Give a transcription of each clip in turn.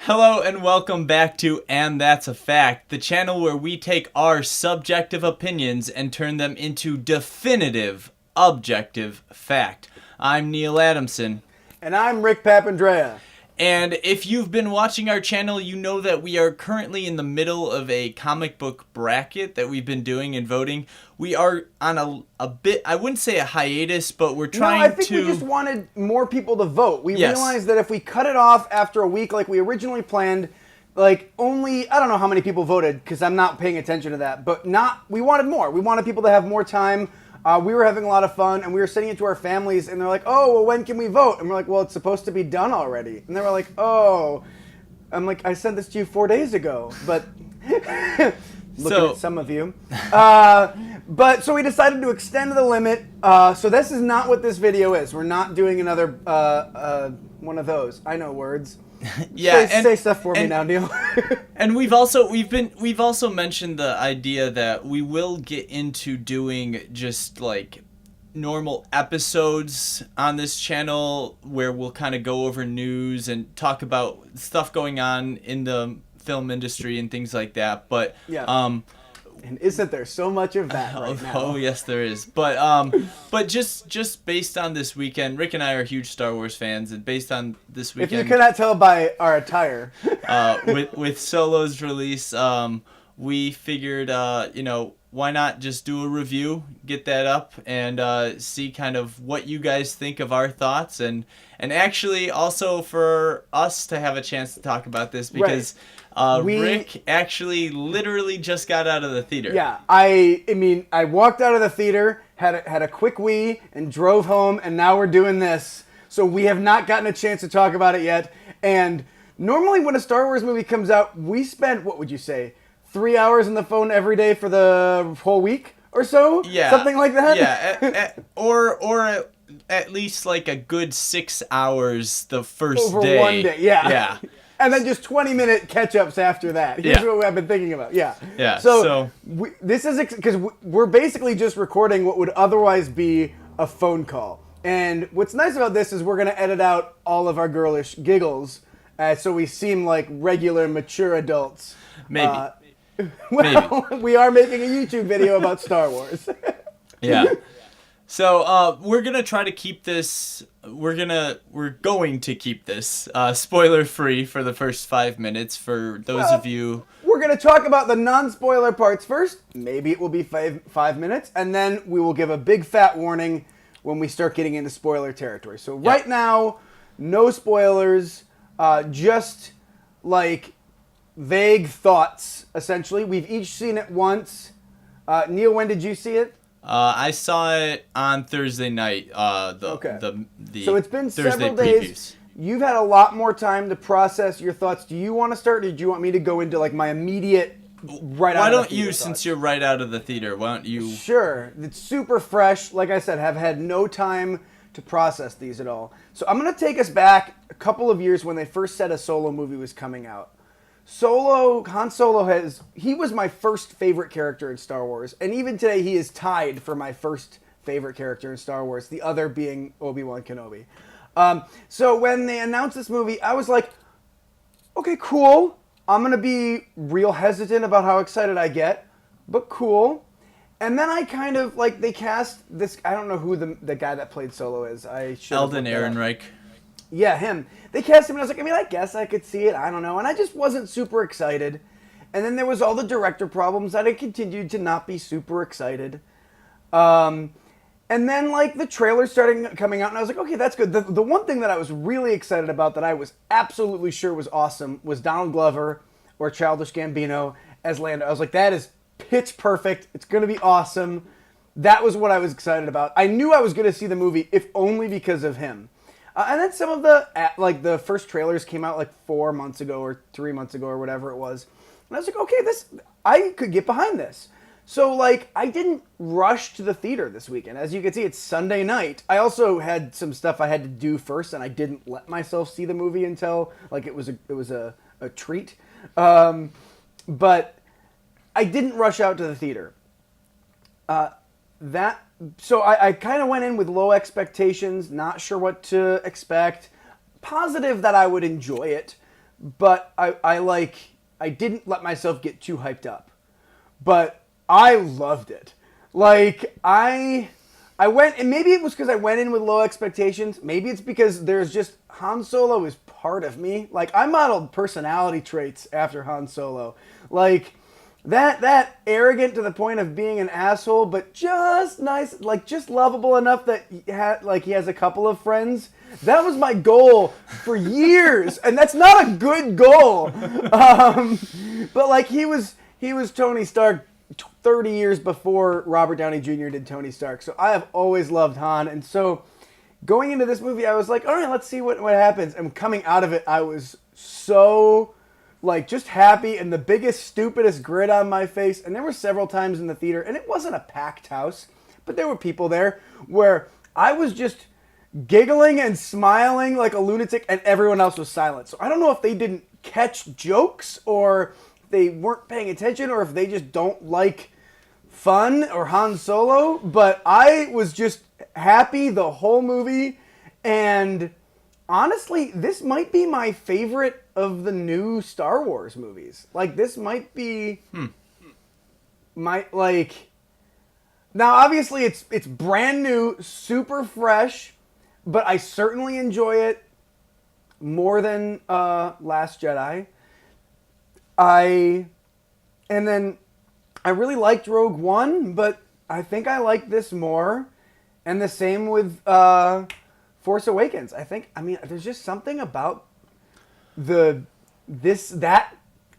Hello and welcome back to And That's a Fact, the channel where we take our subjective opinions and turn them into definitive, objective fact. I'm Neil Adamson. And I'm Rick Papandrea. And if you've been watching our channel, you know that we are currently in the middle of a comic book bracket that we've been doing and voting. We are on a bit, I wouldn't say a hiatus, but we're trying to... No, I think we just wanted more people to vote. We realized that if we cut it off after a week like we originally planned, like only, I don't know how many people voted because I'm not paying attention to that, but we wanted more. We wanted people to have more time. We were having a lot of fun, and we were sending it to our families, and they're like, oh, well, when can we vote? And we're like, well, it's supposed to be done already. And they were like, oh. I'm like, I sent this to you 4 days ago, but looking at some of you. But so we decided to extend the limit. So this is not what this video is. We're not doing another one of those. I know words. Yeah, say stuff for me now, Neil. And we've also mentioned the idea that we will get into doing just like normal episodes on this channel where we'll kind of go over news and talk about stuff going on in the film industry and things like that. But yeah. And isn't there so much of that right now? Oh, yes, there is. But just based on this weekend, Rick and I are huge Star Wars fans, and based on this weekend, if you cannot tell by our attire, with Solo's release, we figured, why not just do a review, get that up, and see kind of what you guys think of our thoughts, and actually also for us to have a chance to talk about this because. Right. Rick actually literally just got out of the theater. Yeah, I mean, I walked out of the theater, had a quick wee, and drove home, and now we're doing this. So we have not gotten a chance to talk about it yet. And normally when a Star Wars movie comes out, we spend, what would you say, 3 hours on the phone every day for the whole week or so? Yeah. Something like that? Yeah, or at least like a good 6 hours the first day. Over 1 day, yeah. Yeah. And then just 20-minute catch-ups after that. Here's what I've been thinking about. Yeah. Yeah. So this is because we're basically just recording what would otherwise be a phone call. And what's nice about this is we're going to edit out all of our girlish giggles, so we seem like regular, mature adults. Maybe. Well, we are making a YouTube video about Star Wars. Yeah. So we're gonna try to keep this. We're going to keep this spoiler free for the first 5 minutes for those of you. We're gonna talk about the non-spoiler parts first. Maybe it will be five minutes, and then we will give a big fat warning when we start getting into spoiler territory. So right now, no spoilers. Just like vague thoughts. Essentially, we've each seen it once. Neil, when did you see it? I saw it on Thursday night. The so it's been Thursday several days. Previews. You've had a lot more time to process your thoughts. Do you want to start, or do you want me to go into like my immediate Why don't you, since you're right out of the theater, why don't you? Sure. It's super fresh. Like I said, have had no time to process these at all. So I'm going to take us back a couple of years when they first said a Solo movie was coming out. Han Solo he was my first favorite character in Star Wars, and even today he is tied for my first favorite character in Star Wars, the other being Obi-Wan Kenobi. So when they announced this movie, I was like, okay, cool. I'm going to be real hesitant about how excited I get, but cool. And then I kind of, like, they cast this, I don't know who the guy that played Solo is. Alden Ehrenreich. Yeah, him. They cast him, and I was like, I guess I could see it. I don't know. And I just wasn't super excited. And then there was all the director problems that I continued to not be super excited. And then, like, the trailer started coming out, and I was like, okay, that's good. The one thing that I was really excited about that I was absolutely sure was awesome was Donald Glover, or Childish Gambino, as Lando. I was like, that is pitch perfect. It's going to be awesome. That was what I was excited about. I knew I was going to see the movie, if only because of him. And then some of the first trailers came out like 4 months ago or 3 months ago or whatever it was. And I was like, okay, I could get behind this. So, like, I didn't rush to the theater this weekend. As you can see, it's Sunday night. I also had some stuff I had to do first, and I didn't let myself see the movie until, like, it was a treat. But I didn't rush out to the theater. So I kind of went in with low expectations, not sure what to expect. Positive that I would enjoy it, but I didn't let myself get too hyped up. But I loved it. Like I went, and maybe it was because I went in with low expectations. Maybe it's because there's just Han Solo is part of me. Like I modeled personality traits after Han Solo. Like that arrogant to the point of being an asshole, but just nice, like just lovable enough that he has a couple of friends. That was my goal for years, and that's not a good goal. But like he was Tony Stark 30 years before Robert Downey Jr. did Tony Stark. So I have always loved Han, and so going into this movie, I was like, all right, let's see what happens. And coming out of it, I was so like just happy and the biggest, stupidest grin on my face. And there were several times in the theater, and it wasn't a packed house, but there were people there where I was just giggling and smiling like a lunatic, and everyone else was silent. So I don't know if they didn't catch jokes, or they weren't paying attention, or if they just don't like fun or Han Solo, but I was just happy the whole movie. And honestly, this might be my favorite of the new Star Wars movies. Like this might be my like. Now obviously it's brand new, super fresh, but I certainly enjoy it more than Last Jedi. And then I really liked Rogue One, but I think I like this more. And the same with Force Awakens. I mean, there's just something about that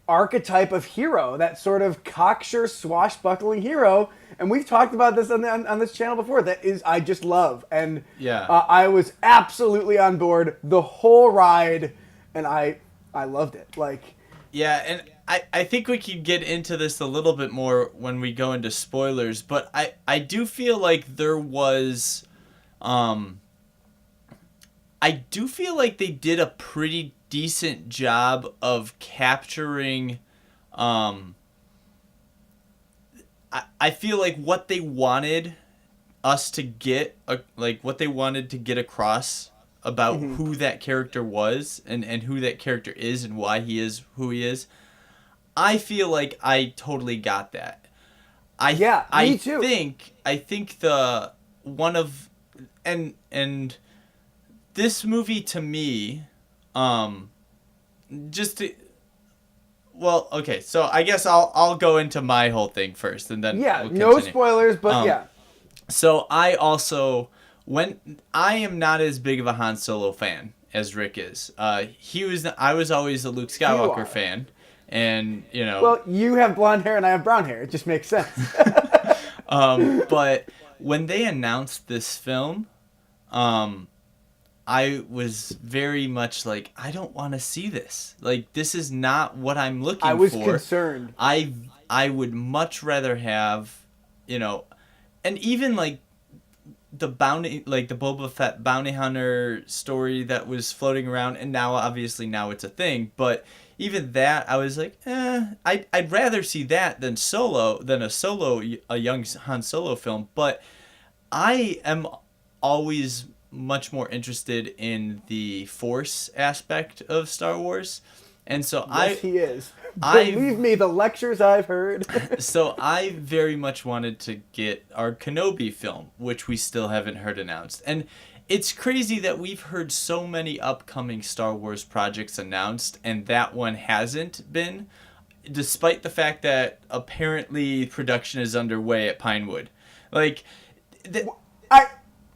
archetype of hero, that sort of cocksure, swashbuckling hero. And we've talked about this on this channel before. That is, I just love. And yeah, I was absolutely on board the whole ride, and I loved it. Like, yeah, and I think we can get into this a little bit more when we go into spoilers, but I do feel like there was, I do feel like they did a pretty decent job of capturing, I feel like what they wanted us to get, like what they wanted to get across about who that character was and who that character is and why he is who he is. I feel like I totally got that. Me too. I think the one of and this movie to me, just to, well, okay, so I guess I'll go into my whole thing first, and then yeah, we'll no spoilers, but yeah. So I also I am not as big of a Han Solo fan as Rick is. I was always a Luke Skywalker fan. And, you know... Well, you have blonde hair and I have brown hair. It just makes sense. But when they announced this film, I was very much like, I don't want to see this. Like, this is not what I'm looking for. I was concerned. I would much rather have, you know... And even, like, the Boba Fett bounty hunter story that was floating around, and now, obviously, now it's a thing, but... Even that, I was like, I'd rather see that than a young Han Solo film. But I am always much more interested in the Force aspect of Star Wars. And so yes, he is. Believe me, the lectures I've heard. So I very much wanted to get our Kenobi film, which we still haven't heard announced. And it's crazy that we've heard so many upcoming Star Wars projects announced, and that one hasn't been, despite the fact that apparently production is underway at Pinewood. Like, Ewan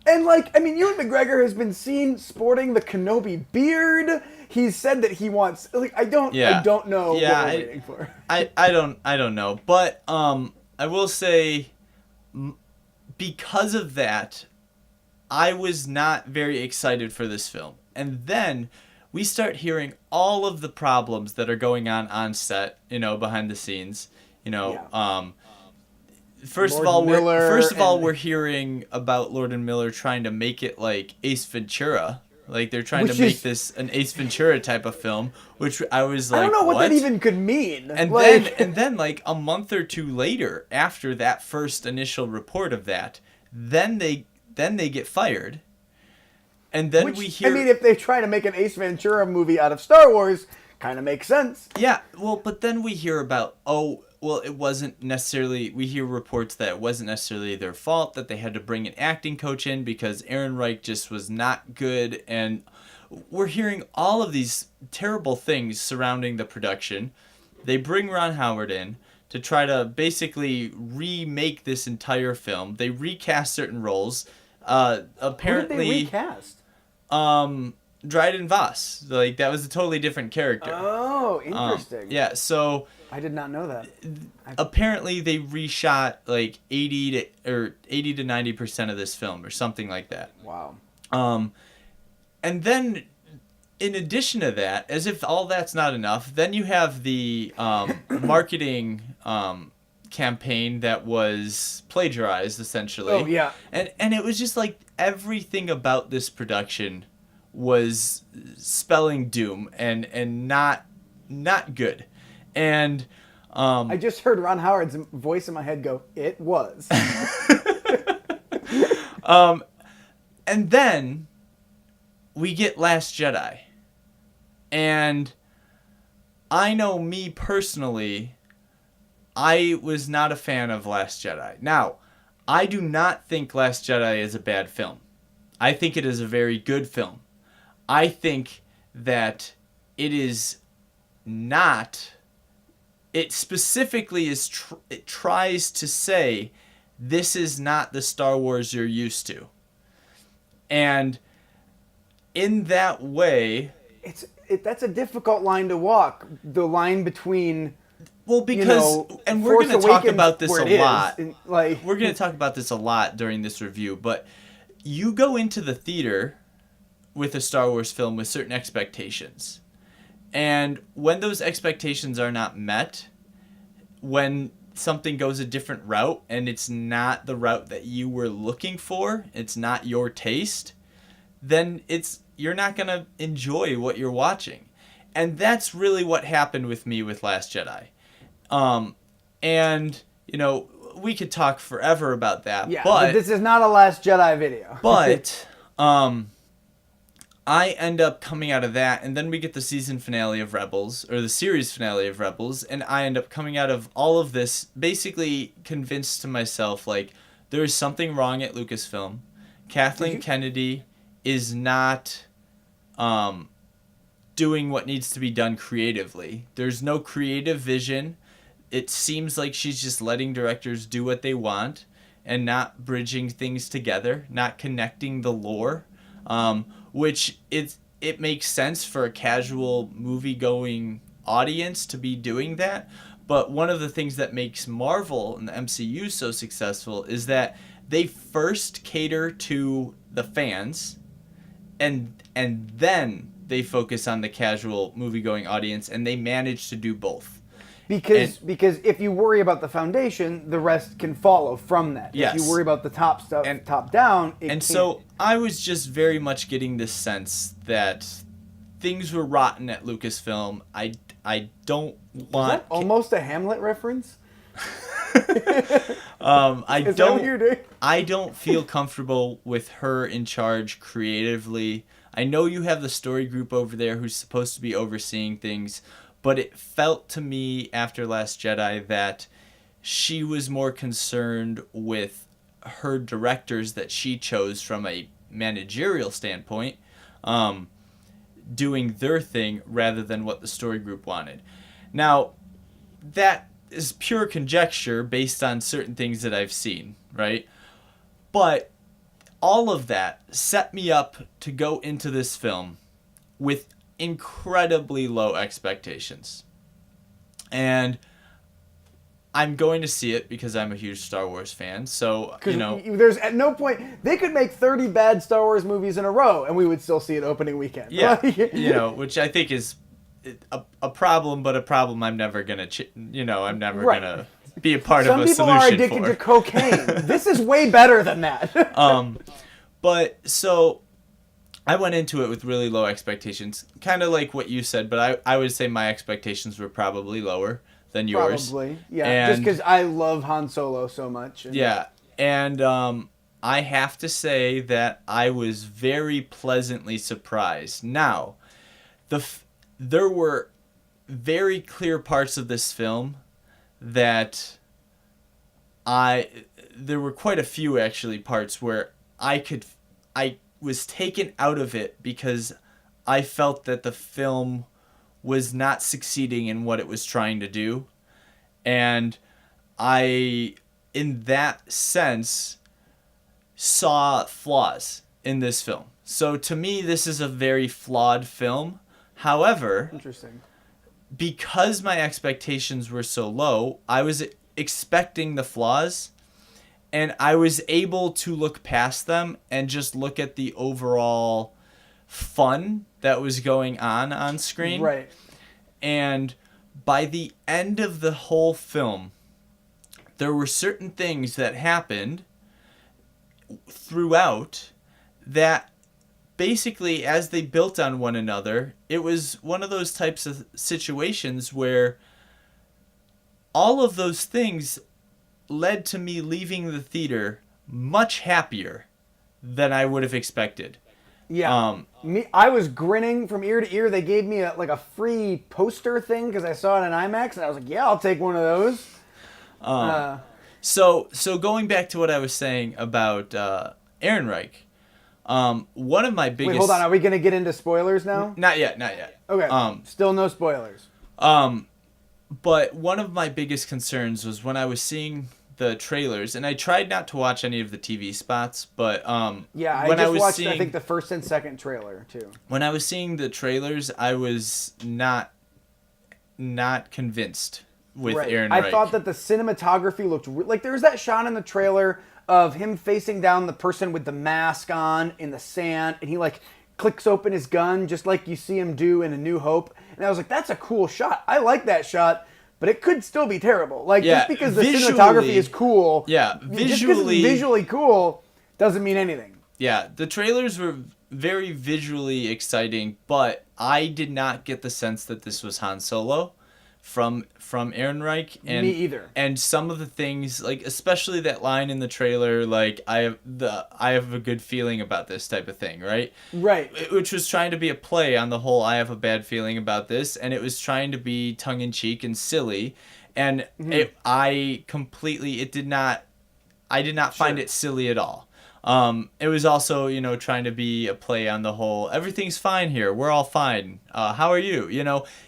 McGregor has been seen sporting the Kenobi beard. He's said that he wants. Like, I don't know what we're waiting for. I don't know, but I will say, because of that, I was not very excited for this film. And then we start hearing all of the problems that are going on set, you know, behind the scenes. You know, first of all, we're hearing about Lord and Miller trying to make it like Ace Ventura. Like, they're trying to make this an Ace Ventura type of film, which I was like, I don't know what that even could mean. And then like a month or two later, after that first initial report of that, then they get fired. And then we hear... I mean, if they try to make an Ace Ventura movie out of Star Wars, kind of makes sense. Yeah, well, but then we hear about, it wasn't necessarily, we hear reports that it wasn't necessarily their fault, that they had to bring an acting coach in because Aaron Reich just was not good, and we're hearing all of these terrible things surrounding the production. They bring Ron Howard in to try to basically remake this entire film. They recast certain roles. Apparently, Who did they recast? Dryden Voss. Like, that was a totally different character. Oh, interesting. Yeah, so I did not know that. apparently they reshot like 80 to 90% of this film or something like that. Wow. And then in addition to that, as if all that's not enough, then you have the marketing campaign that was plagiarized essentially. Oh, yeah. And it was just like everything about this production was spelling doom and not good. And I just heard Ron Howard's voice in my head go, "It was." And then we get Last Jedi. And I know me personally, I was not a fan of Last Jedi. Now, I do not think Last Jedi is a bad film. I think it is a very good film. I think that it is not... It specifically is... it tries to say, this is not the Star Wars you're used to. And in that way... That's a difficult line to walk. The line between... Well, because... and we're going to talk about this a lot. Like, we're going to talk about this a lot during this review, but you go into the theater with a Star Wars film with certain expectations. And when those expectations are not met, when something goes a different route and it's not the route that you were looking for, it's not your taste, then you're not going to enjoy what you're watching. And that's really what happened with me with Last Jedi. And, you know, we could talk forever about that. yeah, but this is not a Last Jedi video. But I end up coming out of that, and then we get the season finale of Rebels, or the series finale of Rebels, and I end up coming out of all of this basically convinced to myself, like, there is something wrong at Lucasfilm. Kathleen Kennedy is not doing what needs to be done creatively. There's no creative vision. It seems like she's just letting directors do what they want and not bridging things together, not connecting the lore, which it makes sense for a casual movie-going audience to be doing that. But one of the things that makes Marvel and the MCU so successful is that they first cater to the fans, and then they focus on the casual movie-going audience, and they manage to do both. Because if you worry about the foundation, the rest can follow from that. Yes. If you worry about the top stuff, top down, it can't. So I was just very much getting this sense that things were rotten at Lucasfilm. I don't want... Is that almost a Hamlet reference? I don't feel comfortable with her in charge creatively. I know you have the story group over there who's supposed to be overseeing things, but it felt to me after Last Jedi that she was more concerned with her directors that she chose from a managerial standpoint, doing their thing rather than what the story group wanted. Now, that is pure conjecture based on certain things that I've seen, right? But all of that set me up to go into this film with incredibly low expectations. And I'm going to see it because I'm a huge Star Wars fan. So, you know, there's at no point they could make 30 bad Star Wars movies in a row and we would still see it opening weekend. Yeah, you know, which I think is a problem, but a problem I'm never gonna, I'm never gonna be a part of a solution for. Some people are addicted to cocaine. This is way better than that. But so I went into it with really low expectations, kind of like what you said, but I would say my expectations were probably lower than yours. Probably, yeah. Just because I love Han Solo so much. Yeah, and I have to say that I was very pleasantly surprised. Now, there were very clear parts of this film that there were quite a few actually parts where I was taken out of it because I felt that the film was not succeeding in what it was trying to do. And I, in that sense, saw flaws in this film. So to me, this is a very flawed film. However, Interesting. because my expectations were so low, I was expecting the flaws, and I was able to look past them and just look at the overall fun that was going on screen. Right. And by the end of the whole film, there were certain things that happened throughout that basically, as they built on one another, it was one of those types of situations where all of those things led to me leaving the theater much happier than I would have expected. Yeah. I was grinning from ear to ear. They gave me a free poster thing because I saw it in IMAX, and I was like, yeah, I'll take one of those. So going back to what I was saying about Ehrenreich, one of my biggest... Wait, hold on. Are we going to get into spoilers now? Not yet. Okay. Still no spoilers. But one of my biggest concerns was when I was seeing the trailers, and I tried not to watch any of the TV spots, but yeah, I when just I was watched, seeing, I think, the first and second trailer, too. When I was seeing the trailers, I was not convinced with Ehrenreich. I thought that the cinematography looked... like, there's that shot in the trailer of him facing down the person with the mask on in the sand, and he, like, clicks open his gun, just like you see him do in A New Hope. And I was like, that's a cool shot. I like that shot, but it could still be terrible. Like, just because the cinematography is cool... Yeah, just because it's visually cool doesn't mean anything. Yeah, the trailers were very visually exciting, but I did not get the sense that this was Han Solo from Ehrenreich. And, me either. And some of the things, like especially that line in the trailer, like I have a good feeling about this type of thing, right? Right. Which was trying to be a play on the whole I have a bad feeling about this, and it was trying to be tongue in cheek and silly, and I did not find it silly at all. It was also, trying to be a play on the whole, everything's fine here, we're all fine, how are you,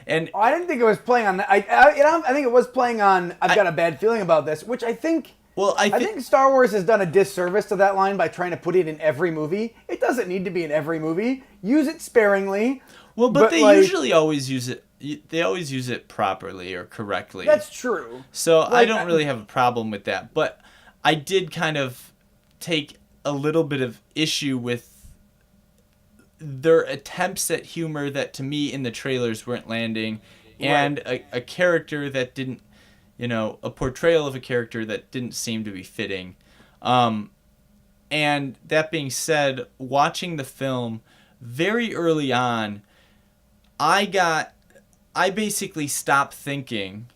and... I didn't think it was playing on that. I think it was playing on, I've got a bad feeling about this, which I think... Well, I think Star Wars has done a disservice to that line by trying to put it in every movie. It doesn't need to be in every movie. Use it sparingly. Well, but they usually always use it, they always use it properly or correctly. That's true. So I don't really have a problem with that, but I did kind of take a little bit of issue with their attempts at humor that to me in the trailers weren't landing, and a character that didn't, a portrayal of a character that didn't seem to be fitting. And that being said, watching the film very early on, I basically stopped thinking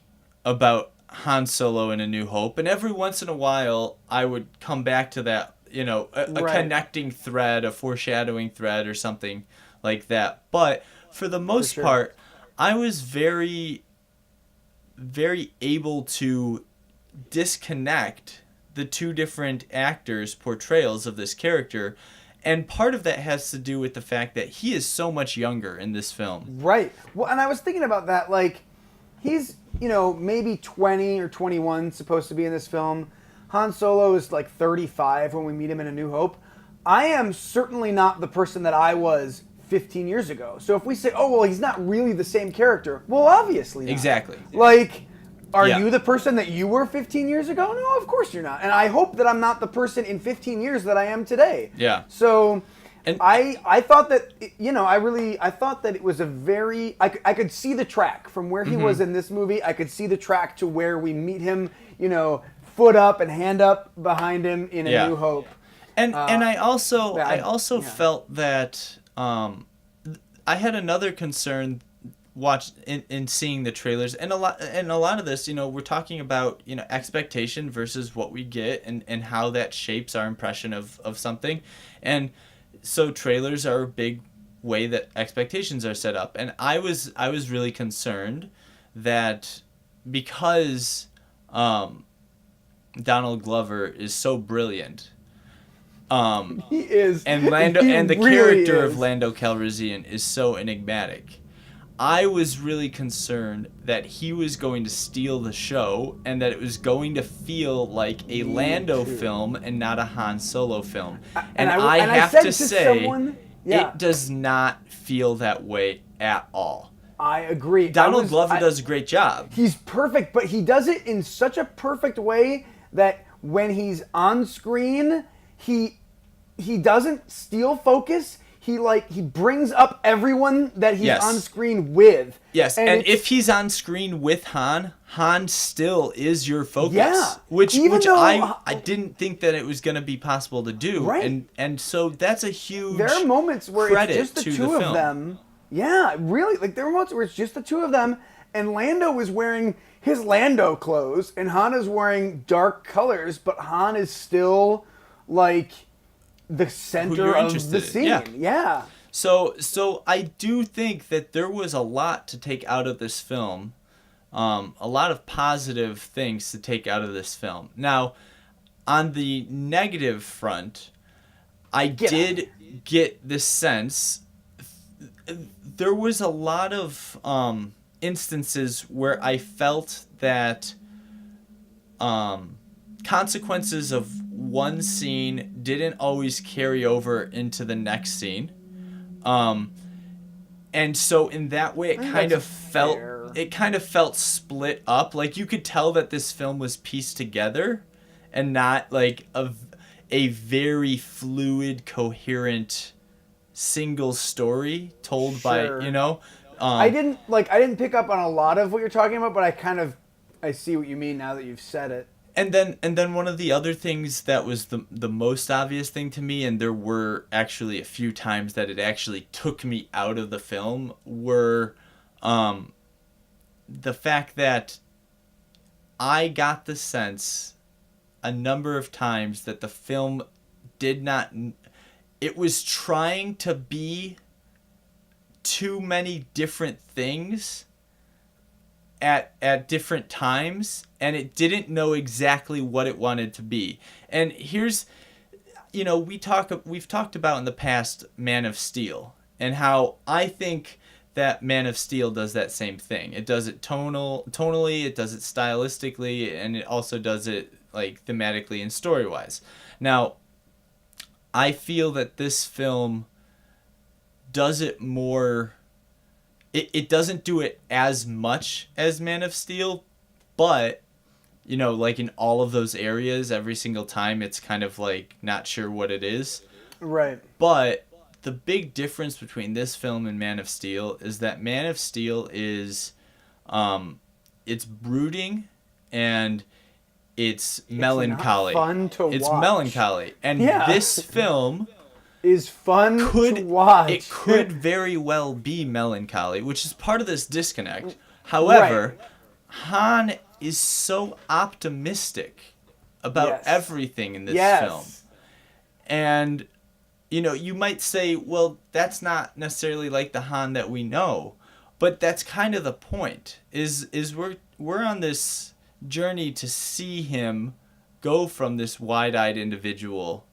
about Han Solo in A New Hope, and every once in a while I would come back to that, a connecting thread, a foreshadowing thread or something like that. But for the most part, I was very, very able to disconnect the two different actors' portrayals of this character. And part of that has to do with the fact that he is so much younger in this film. Right. Well, and I was thinking about that, like, he's, maybe 20 or 21 supposed to be in this film. Han Solo is like 35 when we meet him in A New Hope. I am certainly not the person that I was 15 years ago. So if we say, oh, well, he's not really the same character, well, obviously not. Exactly. Like, are you the person that you were 15 years ago? No, of course you're not. And I hope that I'm not the person in 15 years that I am today. Yeah. So... And I thought that, I thought that it was a very, I could see the track from where he was in this movie. I could see the track to where we meet him, foot up and hand up behind him in A New Hope. And I also felt that I had another concern in seeing the trailers, and a lot of this, we're talking about, expectation versus what we get, and how that shapes our impression of something. And so trailers are a big way that expectations are set up, and I was really concerned that because Donald Glover is so brilliant, He is. and Lando He and the really character is. of Lando Calrissian is so enigmatic. I was really concerned that he was going to steal the show and that it was going to feel like a Lando too. film and not a Han Solo film. And I I have said to to say, someone- yeah. it does not feel that way at all. I agree. Donald Glover does a great job. He's perfect, but he does it in such a perfect way that when he's on screen, he doesn't steal focus. He brings up everyone that he's Yes. on screen with. Yes, and it's- if he's on screen with Han, Han still is your focus. Yeah, Which even though- I didn't think that it was going to be possible to do. Right. And so that's a huge there are moments where credit it's just the to two the of film. them. Yeah, really. Like there are moments where it's just the two of them, and Lando is wearing his Lando clothes, and Han is wearing dark colors, but Han is still like the center you're of interested the in, scene. yeah. Yeah. So I do think that there was a lot to take out of this film, a lot of positive things to take out of this film. Now, on the negative front, I did get this sense. There was a lot of instances where I felt that consequences of one scene didn't always carry over into the next scene. And so in that way it kind of felt split up. Like you could tell that this film was pieced together and not like a very fluid, coherent single story told Sure. by, you know. I didn't pick up on a lot of what you're talking about, but I see what you mean now that you've said it. And then one of the other things that was the most obvious thing to me, and there were actually a few times that it actually took me out of the film, were the fact that I got the sense a number of times that the film it was trying to be too many different things at different times, and it didn't know exactly what it wanted to be. And here's, you know, we've talked about in the past Man of Steel, and how I think that Man of Steel does that same thing. It does it tonally, it does it stylistically, and it also does it like thematically and story-wise. Now, I feel that this film does it more. It doesn't do it as much as Man of Steel, but, you know, like in all of those areas, every single time it's kind of like not sure what it is. Right. But the big difference between this film and Man of Steel is that Man of Steel is, it's brooding and it's melancholy. Not fun to it's watch. melancholy. And Yeah. this film Is fun could to watch. it could very well be melancholy, which is part of this disconnect. However, Han is so optimistic about Yes. everything in this Yes. film. And you know, you might say, well, that's not necessarily like the Han that we know, but that's kind of the point. Is we're on this journey to see him go from this wide-eyed individual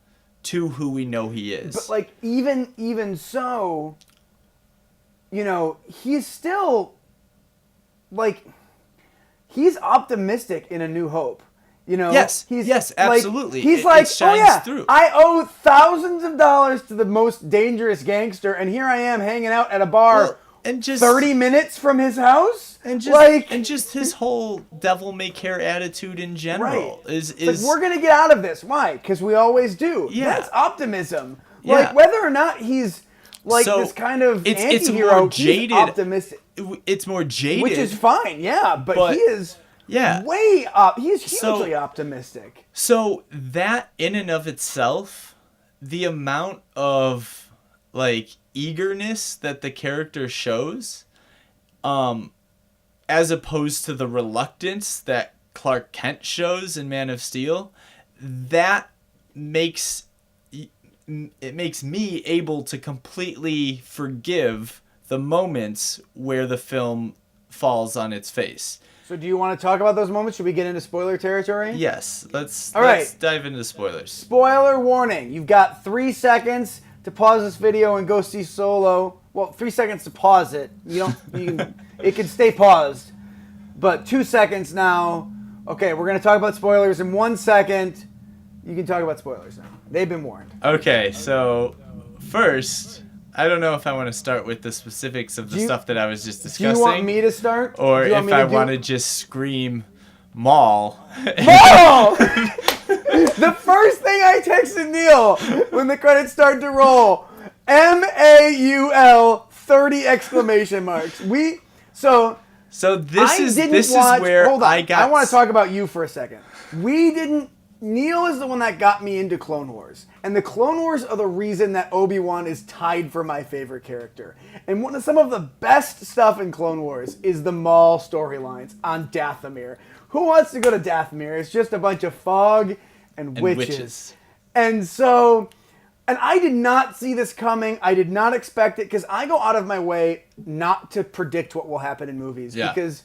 to who we know he is. But like even so, you know, he's still like he's optimistic in A New Hope. You know, Yes, he's yes, like- absolutely. He's It like, oh shines yeah, through. I owe thousands of dollars to the most dangerous gangster, and here I am hanging out at a bar, Well, and just 30 minutes from his house, and just like, and just his whole devil may care attitude in general is It's like, we're gonna get out of this. Why? Because we always do. Yeah. That's optimism. Yeah. Like whether or not he's like So, this kind of it's anti-hero, more jaded. he's optimistic, It's more jaded, which is fine. Yeah, but But- he is yeah. way up. He's So- hugely optimistic. So that in and of itself, the amount of like eagerness that the character shows, as opposed to the reluctance that Clark Kent shows in Man of Steel, that makes me able to completely forgive the moments where the film falls on its face. So do you want to talk about those moments? Should we get into spoiler territory? Yes, let's right. dive into spoilers. Spoiler warning. You've got 3 seconds to pause this video and go see Solo. Well, 3 seconds to pause it. It can stay paused. But 2 seconds now. Okay, we're going to talk about spoilers in 1 second. You can talk about spoilers now. They've been warned. Okay, so first, I don't know if I want to start with the specifics of the stuff that I was just discussing. Do you want me to start? Or if I want to just scream Maul. Maul! The first thing I texted Neil when the credits started to roll, MAUL 30 exclamation marks. So this is where I got. I want to talk about you for a second. Neil is the one that got me into Clone Wars. And the Clone Wars are the reason that Obi-Wan is tied for my favorite character. And some of the best stuff in Clone Wars is the Maul storylines on Dathomir. Who wants to go to Dathomir? It's just a bunch of fog and witches. And I did not see this coming. I did not expect it because I go out of my way not to predict what will happen in movies because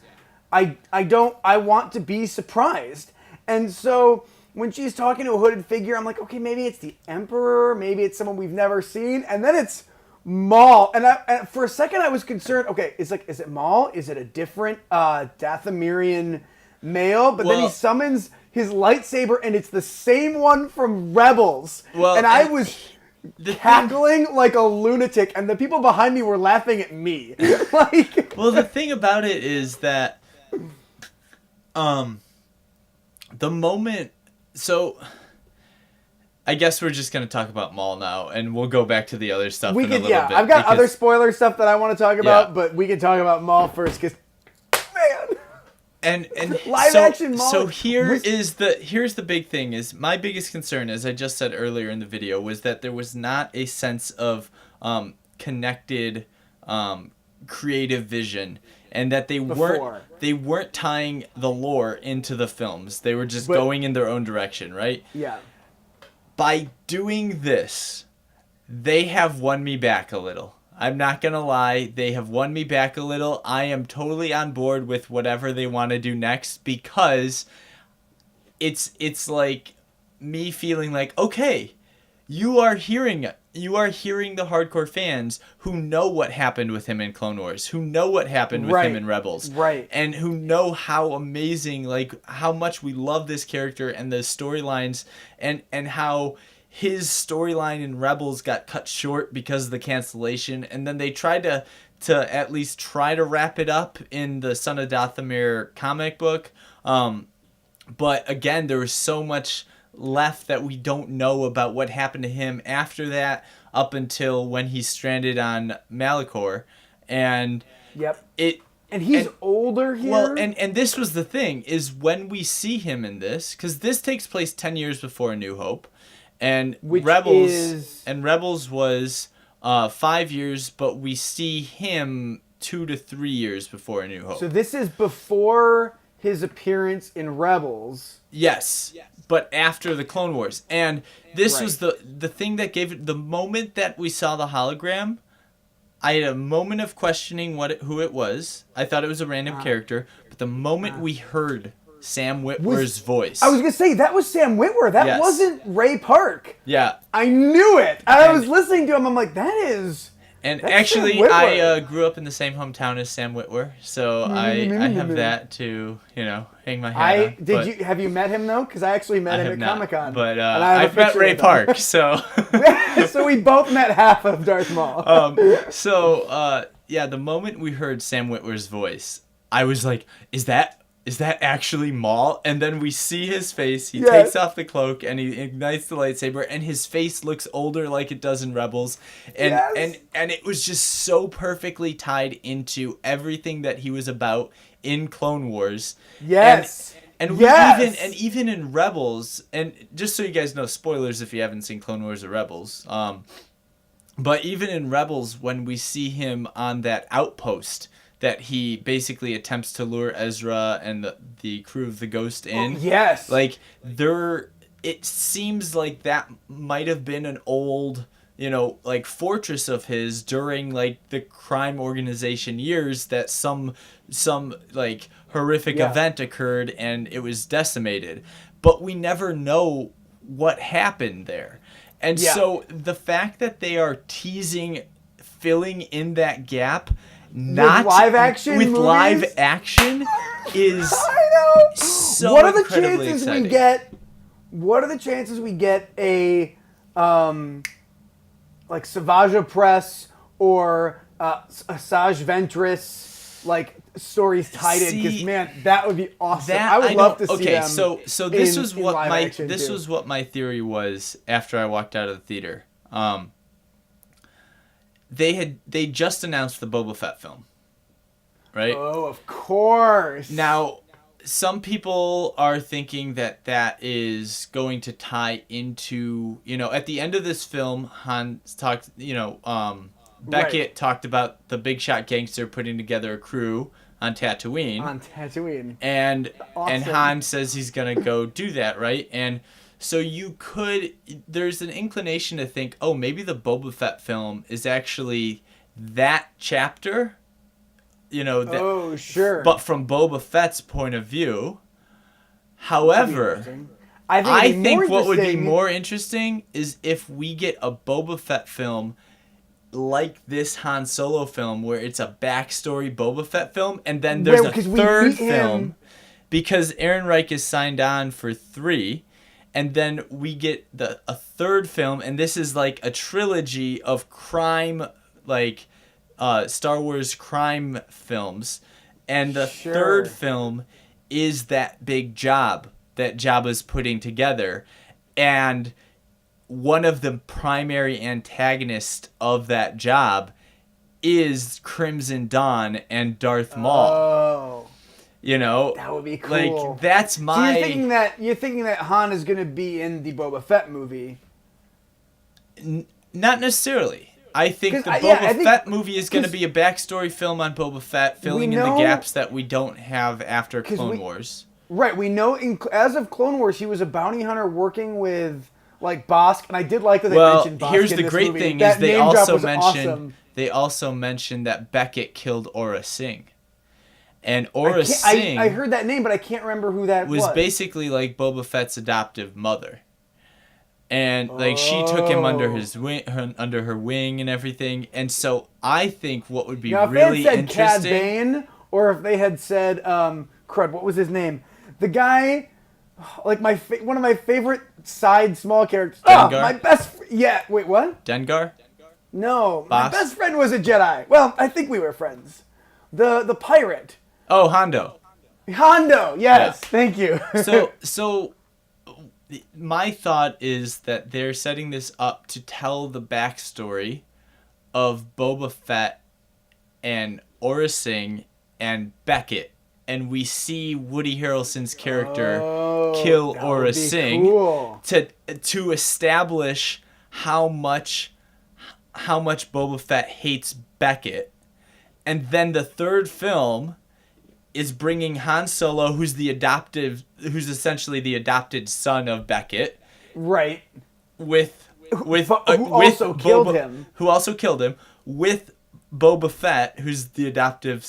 I want to be surprised. And so when she's talking to a hooded figure, I'm like, okay, maybe it's the Emperor, maybe it's someone we've never seen, and then it's Maul. And for a second, I was concerned. Okay, is it Maul? Is it a different Dathomirian male? But then he summons his lightsaber, and it's the same one from Rebels. And I was cackling like a lunatic, and the people behind me were laughing at me. Well, the thing about it is that, the moment. So, I guess we're just going to talk about Maul now, and we'll go back to the other stuff in a little bit. I've got other spoiler stuff that I want to talk about, but we can talk about Maul first, because, man! And live action Maul. So here's the big thing, is my biggest concern, as I just said earlier in the video, was that there was not a sense of connected creative vision. And that they weren't tying the lore into the films. They were just going in their own direction, right? Yeah. By doing this, they have won me back a little. I'm not going to lie. They have won me back a little. I am totally on board with whatever they want to do next because it's like me feeling like, okay, you are hearing the hardcore fans who know what happened with him in Clone Wars, who know what happened with him in Rebels, and who know how amazing, like how much we love this character and the storylines, and how his storyline in Rebels got cut short because of the cancellation, and then they tried to at least try to wrap it up in the Son of Dathomir comic book, but again, there was so much left that we don't know about what happened to him after that, up until when he's stranded on Malachor, and he's older here. Well, and this was the thing, is when we see him in this, because this takes place 10 years before A New Hope, and Rebels was 5 years, but we see him 2 to 3 years before A New Hope. So this is before his appearance in Rebels. Yes. But after the Clone Wars. And this was the thing that gave it, the moment that we saw the hologram, I had a moment of questioning who it was. I thought it was a random character. But the moment we heard Sam Witwer's voice. I was going to say, that was Sam Witwer. That wasn't Ray Park. Yeah. I knew it. I was listening to him. I'm like, that is... And actually, I grew up in the same hometown as Sam Witwer, so I have that to, hang my hat on. Have you met him, though? Because I actually met him at Comic-Con. But I've met Ray Park, so... So we both met half of Darth Maul. The moment we heard Sam Witwer's voice, I was like, is that actually Maul? And then we see his face. He takes off the cloak and he ignites the lightsaber, and his face looks older like it does in Rebels. And it was just so perfectly tied into everything that he was about in Clone Wars. Yes. And even in Rebels, and just so you guys know, spoilers if you haven't seen Clone Wars or Rebels, but even in Rebels, when we see him on that outpost that he basically attempts to lure Ezra and the crew of the Ghost in. Oh, yes. Like, it seems like that might have been an old like fortress of his during like the crime organization years that some like horrific Yeah. event occurred and it was decimated, but we never know what happened there. And Yeah. so the fact that they are teasing filling in that gap not live action with movies? live action is I know. so What are the incredibly chances exciting. we get? What are the chances we get a like Savage Press or Asajj Ventress like stories tied in? Because See, man, that would be awesome. that I would love to see okay, them. so this in- was in what live my action, this too. was what my theory was after I walked out of the theater. They just announced the Boba Fett film, right? Oh, of course. Now, some people are thinking that that is going to tie into, at the end of this film, Han talked, Beckett talked about the big shot gangster putting together a crew on Tatooine. on Tatooine. And Awesome. Han says he's going to go do that, right? And so there's an inclination to think, oh, maybe the Boba Fett film is actually that chapter, Oh, sure. but from Boba Fett's point of view. However, I it'd be think more what would be interesting- more interesting is if we get a Boba Fett film like this Han Solo film, where it's a backstory Boba Fett film, and then there's Well, a 'cause we third meet him- film, because Aaron Reich is signed on for 3, and then we get a third film, and this is like a trilogy of crime, like Star Wars crime films, and the Sure. third film is that big job that Jabba's putting together, and one of the primary antagonists of that job is Crimson Dawn and Darth Maul. Oh, that would be cool. Like that's So my. you're thinking that Han is going to be in the Boba Fett movie. Not necessarily. I think 'Cause the I Boba think- Fett movie is going to 'cause be a backstory film on Boba Fett, filling in the know- gaps that we don't have after 'cause Clone we- Wars. Right, we know as of Clone Wars, he was a bounty hunter working with like Bosk, and I did like that they Well, mentioned Bosk here's in the this great movie. thing: That is they name drop also was mentioned awesome. that Beckett killed Aura Singh, and Aura I Singh heard that name, but I can't remember who that was. was basically like Boba Fett's adoptive mother. And like she took him under his wing, under her wing and everything. And so I think what would be Now, if really they had said Cad interesting. Bane, or if they had said crud, what was his name? The guy, like one of my favorite side small characters. Oh, Dengar? my best. Yeah, wait, what? Dengar? No, my Boss? best friend was a Jedi. Well, I think we were friends. The pirate, Oh, Hondo. Hondo. Yes, Yeah. thank you. So my thought is that they're setting this up to tell the backstory of Boba Fett and Aura Singh and Beckett, and we see Woody Harrelson's character kill that Aura would be Singh cool. to establish how much Boba Fett hates Beckett, and then the third film is bringing Han Solo, who's essentially the adopted son of Beckett, Right. with Who also killed him. who also killed him, with Boba Fett, who's the adoptive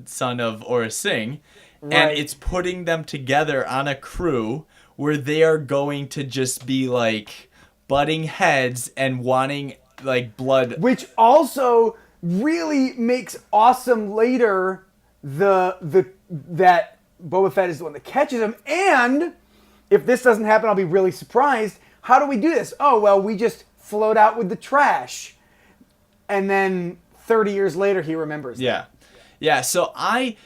son of Aura Singh, and Right. it's putting them together on a crew where they are going to just be like butting heads and wanting like blood. Which also really makes awesome later that Boba Fett is the one that catches him. And if this doesn't happen, I'll be really surprised. How do we do this? Oh, well, we just float out with the trash. And then 30 years later, he remembers. Yeah. Yeah, so I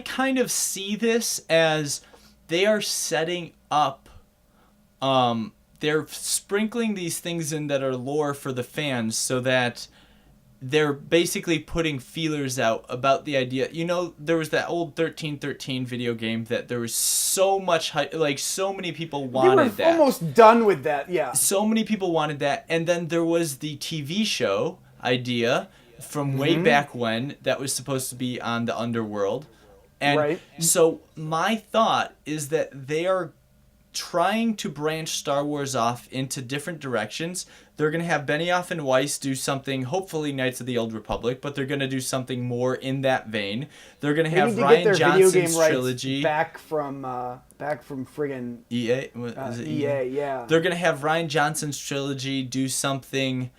kind of see this as they are setting up they're sprinkling these things in that are lore for the fans so that they're basically putting feelers out about the idea. There was that old 1313 video game that there was so much hype, like so many people They wanted were that. almost done with that, yeah. So many people wanted that, and then there was the TV show idea from way back when that was supposed to be on the Underworld. And Right. so my thought is that they are trying to branch Star Wars off into different directions. They're going to have Benioff and Weiss do something, hopefully Knights of the Old Republic, but they're going to do something more in that vein. They're going to have Rian Johnson's trilogy back from friggin' EA. Is it EA, yeah. They're going to have Rian Johnson's trilogy do something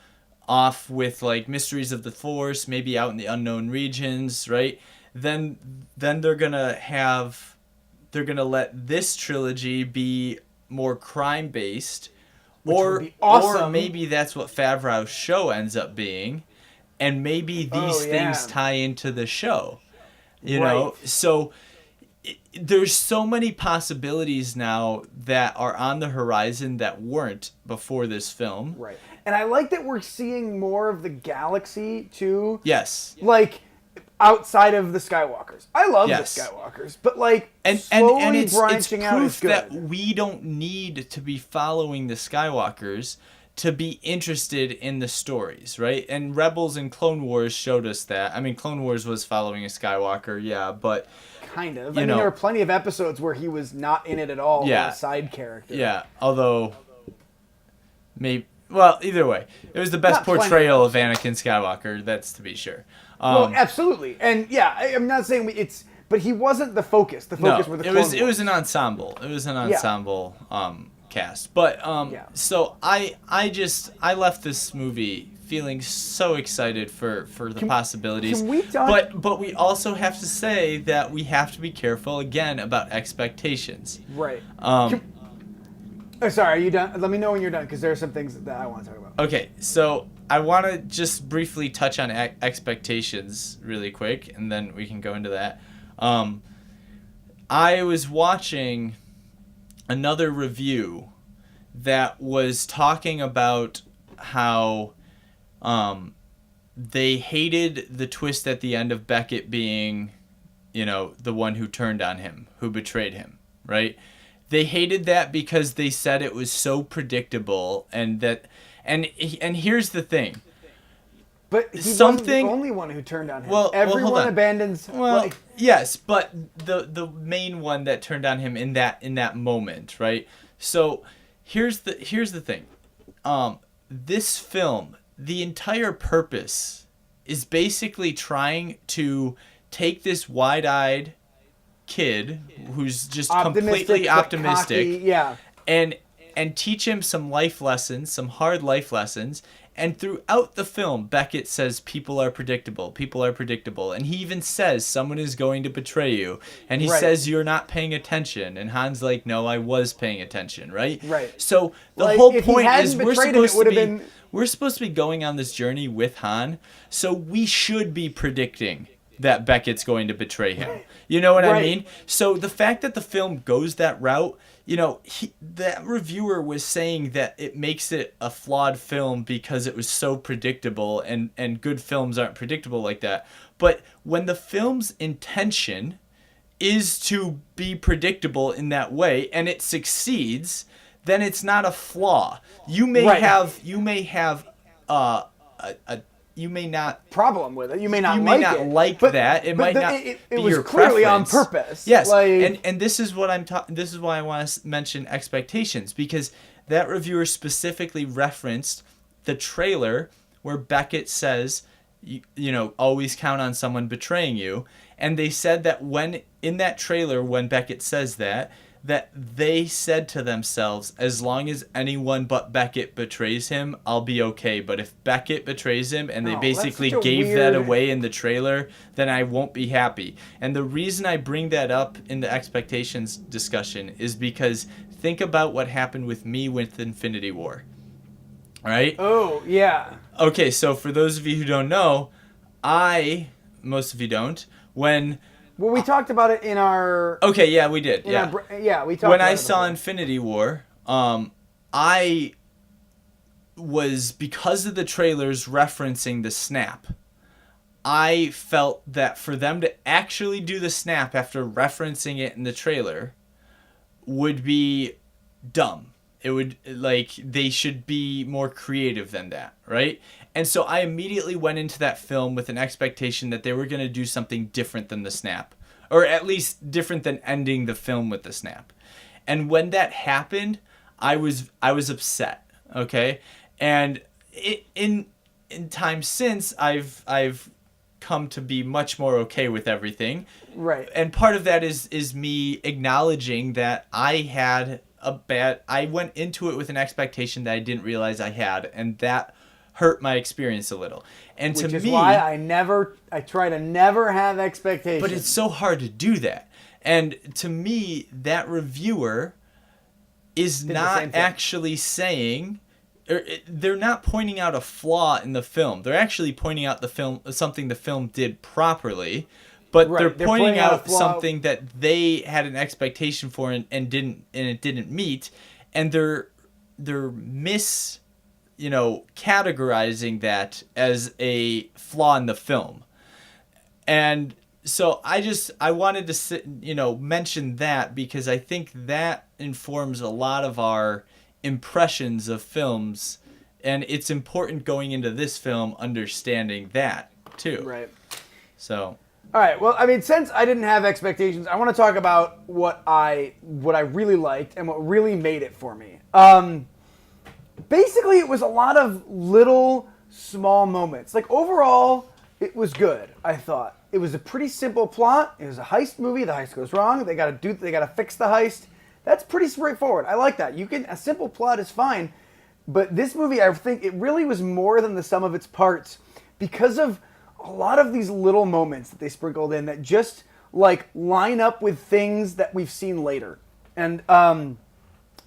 off with like Mysteries of the Force, maybe Out in the Unknown Regions, right? Then they're going to let this trilogy be more crime based, or maybe that's what Favreau's show ends up being, and maybe these things tie into the show, you know. So there's so many possibilities now that are on the horizon that weren't before this film. Right, and I like that we're seeing more of the galaxy too. Yes, like outside of the Skywalkers. I love the Skywalkers, but like slowly it's branching out is proof good. that we don't need to be following the Skywalkers to be interested in the stories, right? And Rebels and Clone Wars showed us that. I mean, Clone Wars was following a Skywalker, yeah, but kind of. I mean, there were plenty of episodes where he was not in it at all, or a side character. Yeah, although maybe. Well, either way, it was the best portrayal of Anakin Skywalker. That's to be sure. Well, absolutely, and yeah, I'm not saying but he wasn't the focus. The focus were the Clone Wars. It was an ensemble. It was an ensemble cast. But so I left this movie feeling so excited for the possibilities. Can we talk? But we also have to say that we have to be careful again about expectations. Right. Sorry, are you done? Let me know when you're done, because there are some things that I want to talk about. Okay, so I want to just briefly touch on expectations really quick, and then we can go into that. I was watching another review that was talking about how they hated the twist at the end of Beckett being, the one who turned on him, who betrayed him, right? They hated that because they said it was so predictable, and here's the thing. But he wasn't the only one who turned on him. Everyone abandons. Yes, but the main one that turned on him in that moment, right? So here's the thing. This film, the entire purpose is basically trying to take this wide-eyed kid who's just completely optimistic, cocky, and teach him some life lessons, some hard life lessons. And throughout the film, Beckett says people are predictable, and he even says someone is going to betray you, and he says you're not paying attention, and Han's like, no, I was paying attention, right? So the whole point is we're supposed to be going on this journey with Han, so we should be predicting that Beckett's going to betray him. You know what I mean? So the fact that the film goes that route, that reviewer was saying that it makes it a flawed film because it was so predictable, and good films aren't predictable like that. But when the film's intention is to be predictable in that way, and it succeeds, then it's not a flaw. You may have you may not problem with it. You may not like that. It might not. It was clearly on purpose. Yes, and this is what I'm talking. This is why I want to mention expectations, because that reviewer specifically referenced the trailer where Beckett says, always count on someone betraying you, and they said that when in that trailer when Beckett says that they said to themselves, as long as anyone but Beckett betrays him, I'll be okay. But if Beckett betrays him, and they basically gave that away in the trailer, then I won't be happy. And the reason I bring that up in the expectations discussion is because think about what happened with me with Infinity War. All right? Oh, yeah. Okay, so for those of you who don't know, most of you don't, well, we talked about it in our... Okay, yeah, we did. We talked about it. When I saw Infinity War, I was, because of the trailers referencing the snap, I felt that for them to actually do the snap after referencing it in the trailer would be dumb. It would, they should be more creative than that, right? And so I immediately went into that film with an expectation that they were going to do something different than the snap, or at least different than ending the film with the snap. And when that happened, I was upset. Okay, and in time since, I've come to be much more okay with everything. Right. And part of that is me acknowledging that I went into it with an expectation that I didn't realize I had, and that hurt my experience a little. And Which to is me, why I try to never have expectations. but it's so hard to do that. And to me, that reviewer is Did the not same thing. actually saying, they're not pointing out a flaw in the film. They're actually pointing out something the film did properly, but Right, they're pointing a out flaw. something that they had an expectation for and it didn't meet, and they're categorizing that as a flaw in the film. And so I wanted to mention that, because I think that informs a lot of our impressions of films, and it's important going into this film understanding that too. Right. So, All right. Well, I mean, since I didn't have expectations, I want to talk about what I really liked and what really made it for me. Basically, it was a lot of little, small moments. Like, overall, it was good, I thought. It was a pretty simple plot. It was a heist movie. The heist goes wrong. They gotta fix the heist. That's pretty straightforward. I like that. A simple plot is fine. But this movie, I think it really was more than the sum of its parts, because of a lot of these little moments that they sprinkled in that just like line up with things that we've seen later. And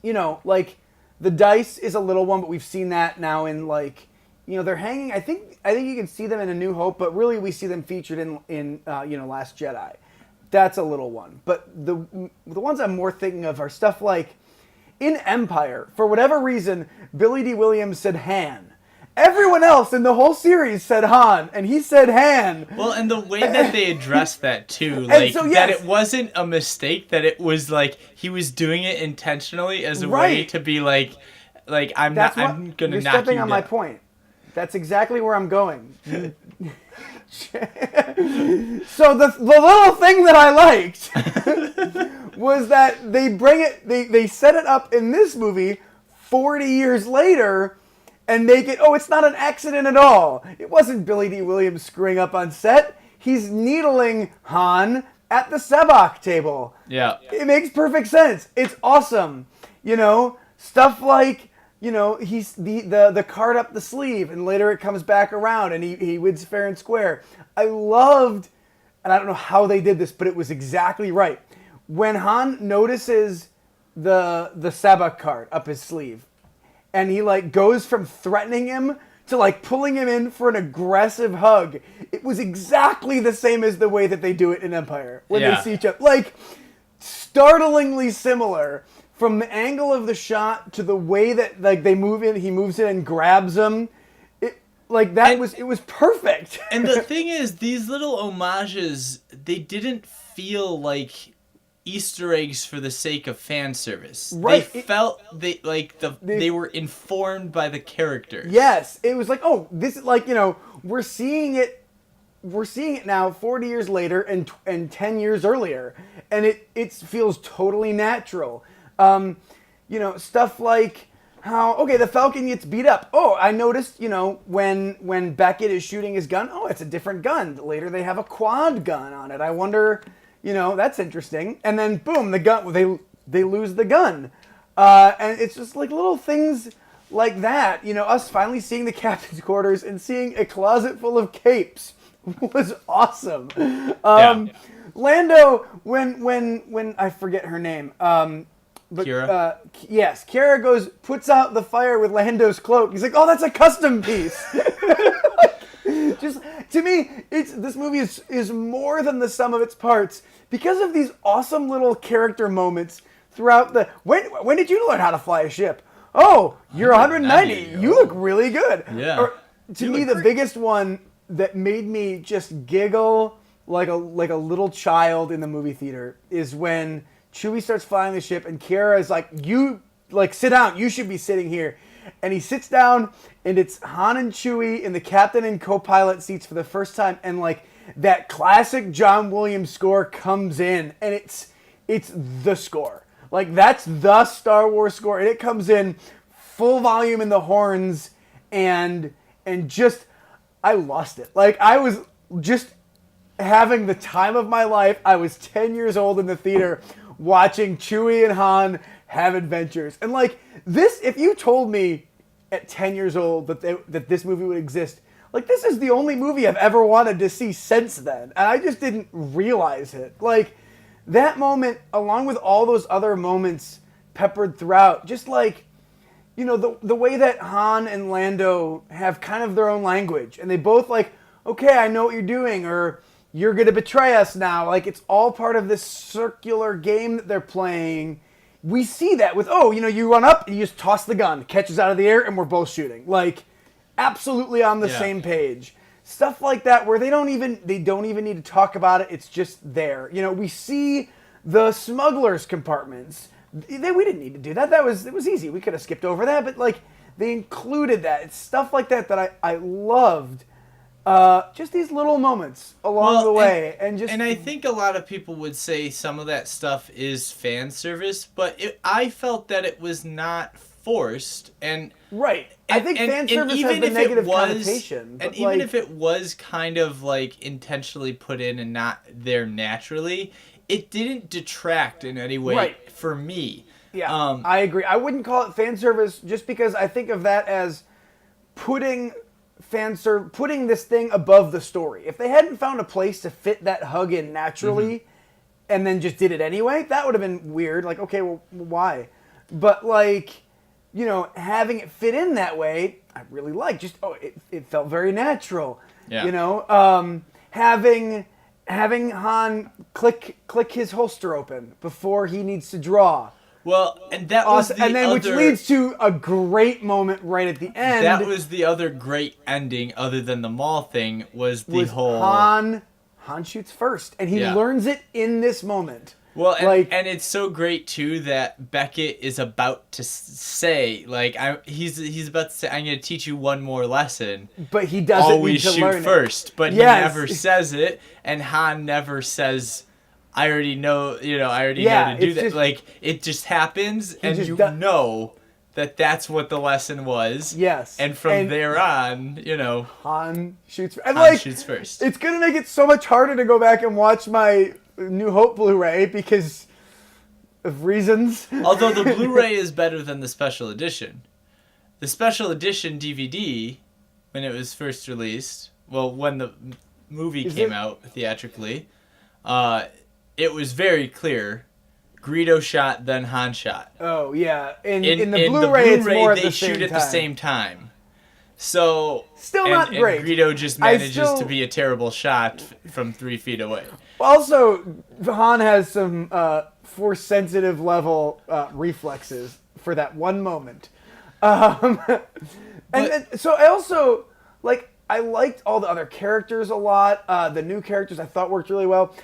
like the dice is a little one, but we've seen that now in like, they're hanging. I think you can see them in A New Hope, but really we see them featured in Last Jedi. That's a little one. But the ones I'm more thinking of are stuff like in Empire. For whatever reason, Billy D. Williams said Han. Everyone else in the whole series said Han, and he said Han. well, and the way that they addressed that too, like so, that yes. it wasn't a mistake, that it was like he was doing it intentionally as a way Right. to be like I'm That's I'm gonna you're knock stepping you on my down. point. That's exactly where I'm going. So the little thing that I liked was that they set it up in this movie 40 years later and make it, it's not an accident at all. It wasn't Billy D. Williams screwing up on set. He's needling Han at the Sebak table. Yeah. It makes perfect sense. It's awesome. Stuff like, he's the card up the sleeve, and later it comes back around and he wins fair and square. I loved, and I don't know how they did this, but it was exactly right. When Han notices the Sebak card up his sleeve, and he like goes from threatening him to like pulling him in for an aggressive hug, it was exactly the same as the way that they do it in Empire when they Yeah. see each other. Like, startlingly similar from the angle of the shot to the way that like they move in. He moves in and grabs him. It was perfect. And the thing is, these little homages, they didn't feel like Easter eggs for the sake of fan service. Right. They were informed by the characters. Yes, it was like, this is like, we're seeing it now 40 years later and 10 years earlier, and it feels totally natural. Stuff like how, the Falcon gets beat up. I noticed, when Beckett is shooting his gun, it's a different gun. Later they have a quad gun on it. I wonder, that's interesting. And then boom, the gun, they lose the gun. And it's just like little things like that. Us finally seeing the captain's quarters and seeing a closet full of capes was awesome. Lando, when I forget her name, but Kira? yes, Kira puts out the fire with Lando's cloak. He's like, that's a custom piece. Just to me, this movie is more than the sum of its parts because of these awesome little character moments throughout the. When did you learn how to fly a ship? Oh, you're 190. You look really good. Yeah. Or, to me, the biggest one that made me just giggle like a little child in the movie theater is when Chewie starts flying the ship and Kira is like, "You sit down. You should be sitting here." And he sits down, and it's Han and Chewie in the captain and co-pilot seats for the first time, and like that classic John Williams score comes in, and it's the score. Like that's the Star Wars score, and it comes in full volume in the horns, and just I lost it. Like I was just having the time of my life. I was 10 years old in the theater watching Chewie and Han have adventures. And like this, if you told me at 10 years old that this movie would exist, like this is the only movie I've ever wanted to see since then. And I just didn't realize it. Like that moment, along with all those other moments peppered throughout, just like, you know, the way that Han and Lando have kind of their own language. And they both like, okay, I know what you're doing, or you're going to betray us now. Like, it's all part of this circular game that they're playing. We see that with, oh, you know, you run up and you just toss the gun, catches out of the air, and we're both shooting. Like, absolutely on the same page. Stuff like that where they don't even need to talk about it. It's just there. You know, we see the smugglers' compartments. We didn't need to do that. It was easy. We could have skipped over that, but like they included that. It's stuff like that that I loved. Just these little moments along the way, and I think a lot of people would say some of that stuff is fan service, but I felt that it was not forced, and right. I think fan service has the negative connotation, and even if it was kind of like intentionally put in and not there naturally, it didn't detract in any way for me. Yeah, I agree. I wouldn't call it fan service just because I think of that as putting this thing above the story. If they hadn't found a place to fit that hug in naturally and then just did it anyway, that would have been weird. Like, okay, well, why? But like, you know, having it fit in that way, I really like. Just it felt very natural. Yeah. You know, having Han click his holster open before he needs to draw. Well, and that was which leads to a great moment right at the end. That was the other great ending, other than the mall thing, was whole Han shoots first, and he learns it in this moment. Well, and it's so great too that Beckett is about to say, like, he's about to say, I'm going to teach you one more lesson. But he doesn't always need to shoot learn first. it. But he never says it, and Han never says, I already know, you know, know to do that. Just, like, it just happens, and you know that that's what the lesson was. Yes. And from there on, you know, Han shoots first. Han shoots first. It's going to make it so much harder to go back and watch my New Hope Blu-ray because of reasons. Although the Blu-ray is better than the special edition. The special edition DVD, when it was first released, well, when the movie came out theatrically, it was very clear. Greedo shot, then Han shot. Oh, yeah. In the Blu-ray, it's more at the same time. They shoot at the same time. So... Still not great. And Greedo just manages to be a terrible shot from 3 feet away. Also, Han has some Force-sensitive level reflexes for that one moment. And so I also... like, I liked all the other characters a lot. The new characters I thought worked really well.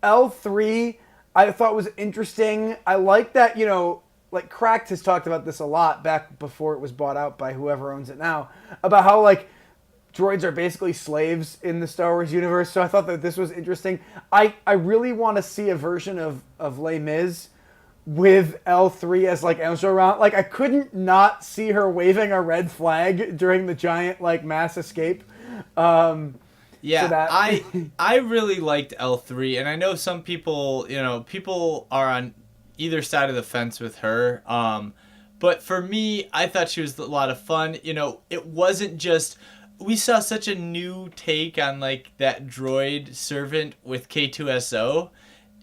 L3, I thought was interesting. I like that, you know, like Cracked has talked about this a lot back before it was bought out by whoever owns it now, about how like droids are basically slaves in the Star Wars universe. So I thought that this was interesting. I really want to see a version of Les Mis with L3 as like Elsa around. Like I couldn't not see her waving a red flag during the giant like mass escape. Yeah, so I really liked L3, and I know some people, you know, people are on either side of the fence with her. But for me, I thought she was a lot of fun. You know, it wasn't just... We saw such a new take on, like, that droid servant with K2SO.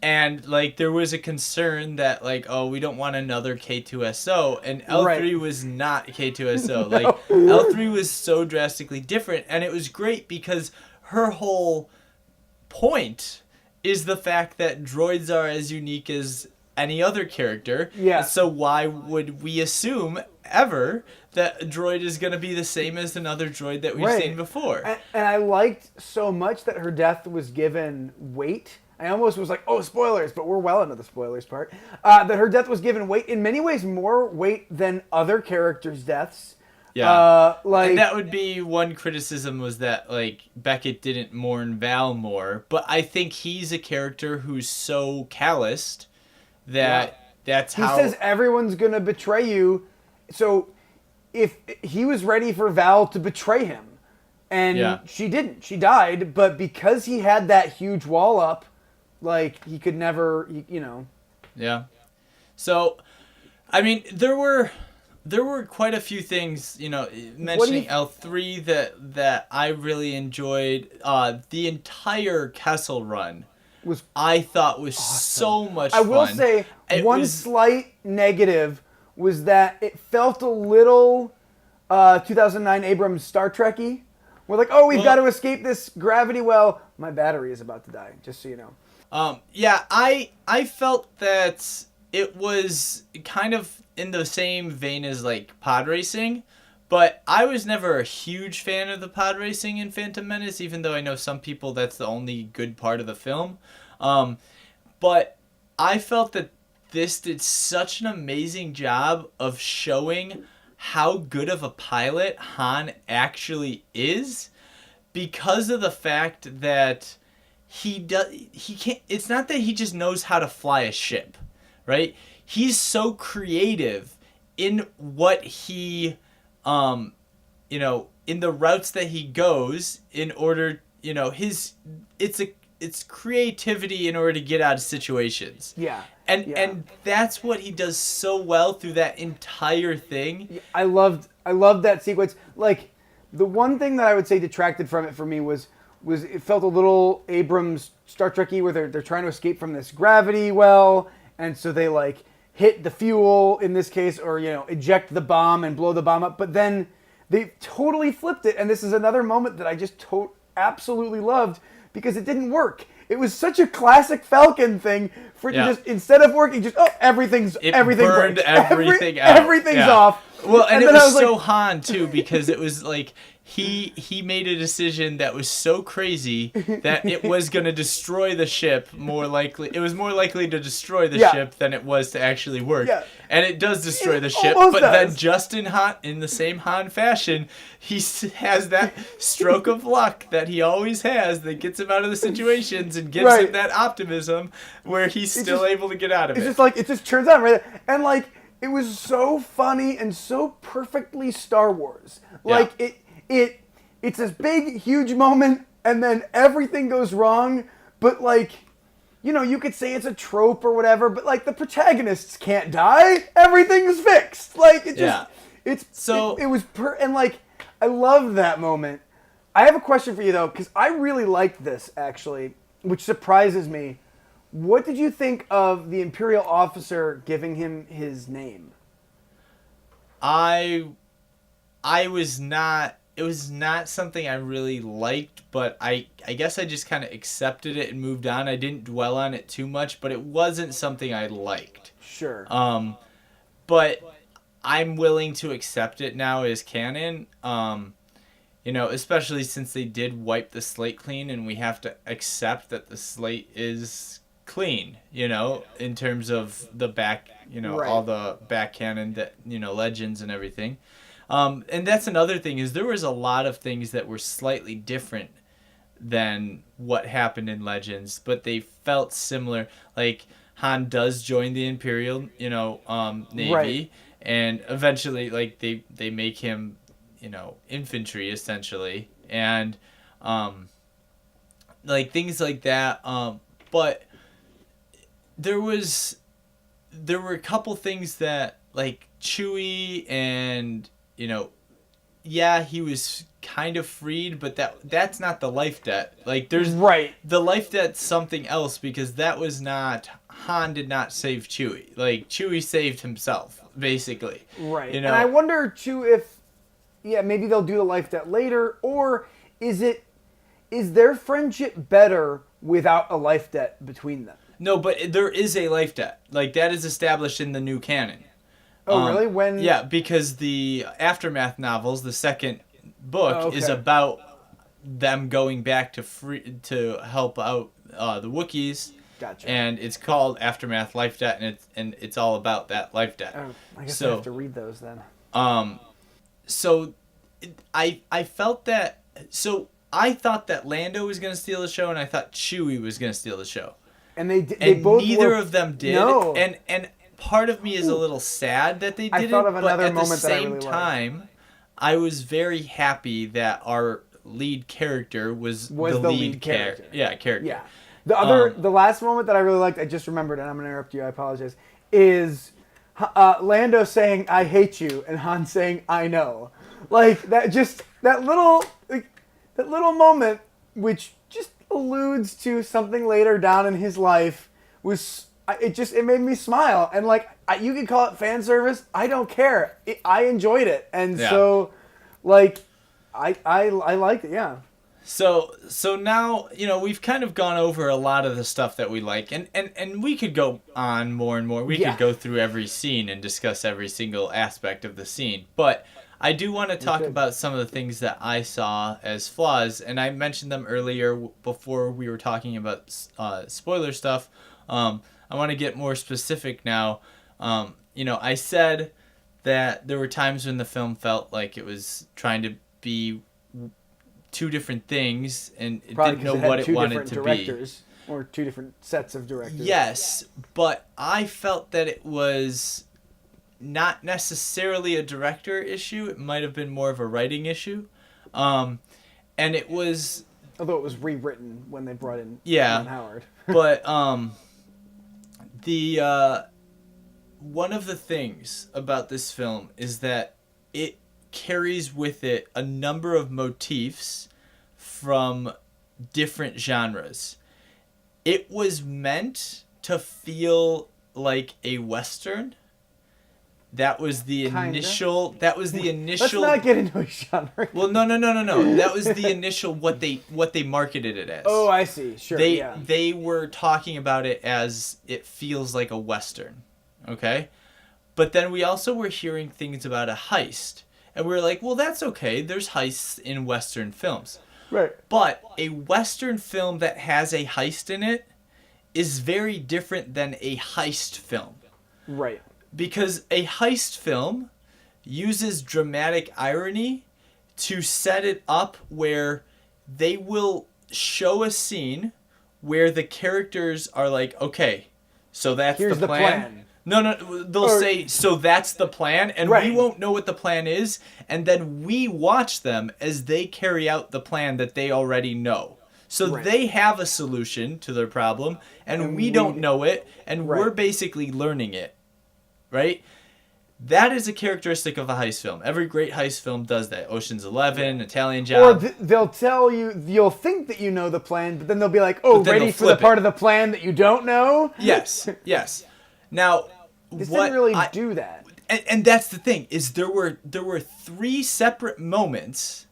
And, like, there was a concern that, like, oh, we don't want another K2SO. And L3 was not K2SO. No. Like, L3 was so drastically different. And it was great because her whole point is the fact that droids are as unique as any other character. Yeah. So why would we assume ever that a droid is going to be the same as another droid that we've seen before? And I liked so much that her death was given weight. I almost was like, oh, spoilers, but we're well into the spoilers part. That her death was given weight, in many ways more weight than other characters' deaths. Yeah, and that would be one criticism, was that like Beckett didn't mourn Val more, but I think he's a character who's so calloused that That's He how. says everyone's gonna betray you. So if he was ready for Val to betray him, and Yeah. she didn't, she died. But because he had that huge wall up, like he could never, you know. Yeah. So, I mean, there were quite a few things, mentioning L3 that I really enjoyed. The entire Kessel run Was I thought was so much I fun. will say one slight negative was that it felt a little 2009 Abrams Star Trek-y. We're like, oh, we've got to escape this gravity well. My battery is about to die, just so you know. Yeah, I felt that it was kind of in the same vein as like pod racing, but I was never a huge fan of the pod racing in Phantom Menace, even though I know some people that's the only good part of the film. But I felt that this did such an amazing job of showing how good of a pilot Han actually is, because of the fact that he can't. It's not that he just knows how to fly a ship, right? He's so creative in what he, in the routes that he goes in order, it's creativity in order to get out of situations. Yeah. And that's what he does so well through that entire thing. I loved that sequence. Like, the one thing that I would say detracted from it for me was it felt a little Abrams Star Trek-y, where they're trying to escape from this gravity well, and so they like hit the fuel in this case, or eject the bomb and blow the bomb up. But then they totally flipped it, and this is another moment that I just absolutely loved, because it didn't work. It was such a classic Falcon thing for it to just, instead of working, just everything burned breaks. Everything out. Everything's off. Well, and it then was I so Han too, because it was like he made a decision that was so crazy that it was going to destroy the ship more likely. It was more likely to destroy the ship than it was to actually work. Yeah. And it does destroy the ship, but then just in the same Han fashion, he has that stroke of luck that he always has that gets him out of the situations and gives him that optimism where he's still able to get out of it. It's just like, it just turns out right there. And like, it was so funny and so perfectly Star Wars. Like, it's this big, huge moment, and then everything goes wrong, but like, you could say it's a trope or whatever, but like, the protagonists can't die. Everything's fixed. Like, it just, it was and like, I love that moment. I have a question for you though, because I really liked this actually, which surprises me. What did you think of the Imperial officer giving him his name? I was not. It was not something I really liked, but I guess I just kind of accepted it and moved on. I didn't dwell on it too much, but it wasn't something I liked. Sure. But I'm willing to accept it now as canon. Especially since they did wipe the slate clean, and we have to accept that the slate is clean, in terms of the back, all the back canon that, legends and everything. And that's another thing, is there was a lot of things that were slightly different than what happened in Legends, but they felt similar. Like, Han does join the Imperial, Navy, and eventually, like, they make him, infantry, essentially, and, like, things like that, but there were a couple things that, like, Chewie and, he was kind of freed, but that's not the life debt. Like, there's the life debt's something else, because that was not, Han did not save Chewie. Like, Chewie saved himself, basically. Right. And I wonder too if maybe they'll do the life debt later, or is their friendship better without a life debt between them? No, but there is a life debt. Like, that is established in the new canon. Oh, really? When? Yeah, because the Aftermath novels, the second book, is about them going back to help out the Wookiees. Gotcha. And it's called Aftermath Life Debt, and it's all about that life debt. Oh, I guess I have to read those then. So I felt that. So I thought that Lando was going to steal the show, and I thought Chewie was going to steal the show. And they both neither of them did. No. And part of me is a little sad that they I didn't. thought of but another at the moment that I same really liked. time, I was very happy that our lead character was the lead character. character. Yeah. The last moment that I really liked, I just remembered, and I'm going to interrupt you, I apologize, is Lando saying, "I hate you," and Han saying, "I know." Like, that little moment, which just alludes to something later down in his life, it made me smile. And, like, you could call it fan service. I don't care. I enjoyed it. And so, like, I liked it, yeah. So now, we've kind of gone over a lot of the stuff that we like, and we could go on more and more. We could go through every scene and discuss every single aspect of the scene. But I do want to talk about some of the things that I saw as flaws, and I mentioned them earlier before we were talking about spoiler stuff. I want to get more specific now. I said that there were times when the film felt like it was trying to be two different things and it didn't know what it wanted to be. Or two different sets of directors. Yes, but I felt that it was not necessarily a director issue. It might have been more of a writing issue. And it was... Although it was rewritten when they brought in Ron Howard. But one of the things about this film is that it carries with it a number of motifs from different genres. It was meant to feel like a Western. That was the initial. Let's not get into a genre. Well, no. That was the initial what they marketed it as. Oh, I see. Sure. They were talking about it as it feels like a Western. Okay? But then we also were hearing things about a heist. And we were like, well, that's okay. There's heists in Western films. Right. But a Western film that has a heist in it is very different than a heist film. Right. Because a heist film uses dramatic irony to set it up where they will show a scene where the characters are like, okay, so that's Here's the plan. No, they'll say, so that's the plan, and we won't know what the plan is, and then we watch them as they carry out the plan that they already know. So they have a solution to their problem, and we don't know it, and we're basically learning it, right? That is a characteristic of a heist film. Every great heist film does that. Ocean's 11, Italian Job. Or they'll tell you, you'll think that you know the plan, but then they'll be like, oh, ready for the part of the plan that you don't know? Yes. Now, this didn't really do that. And that's the thing, is there were 3 separate moments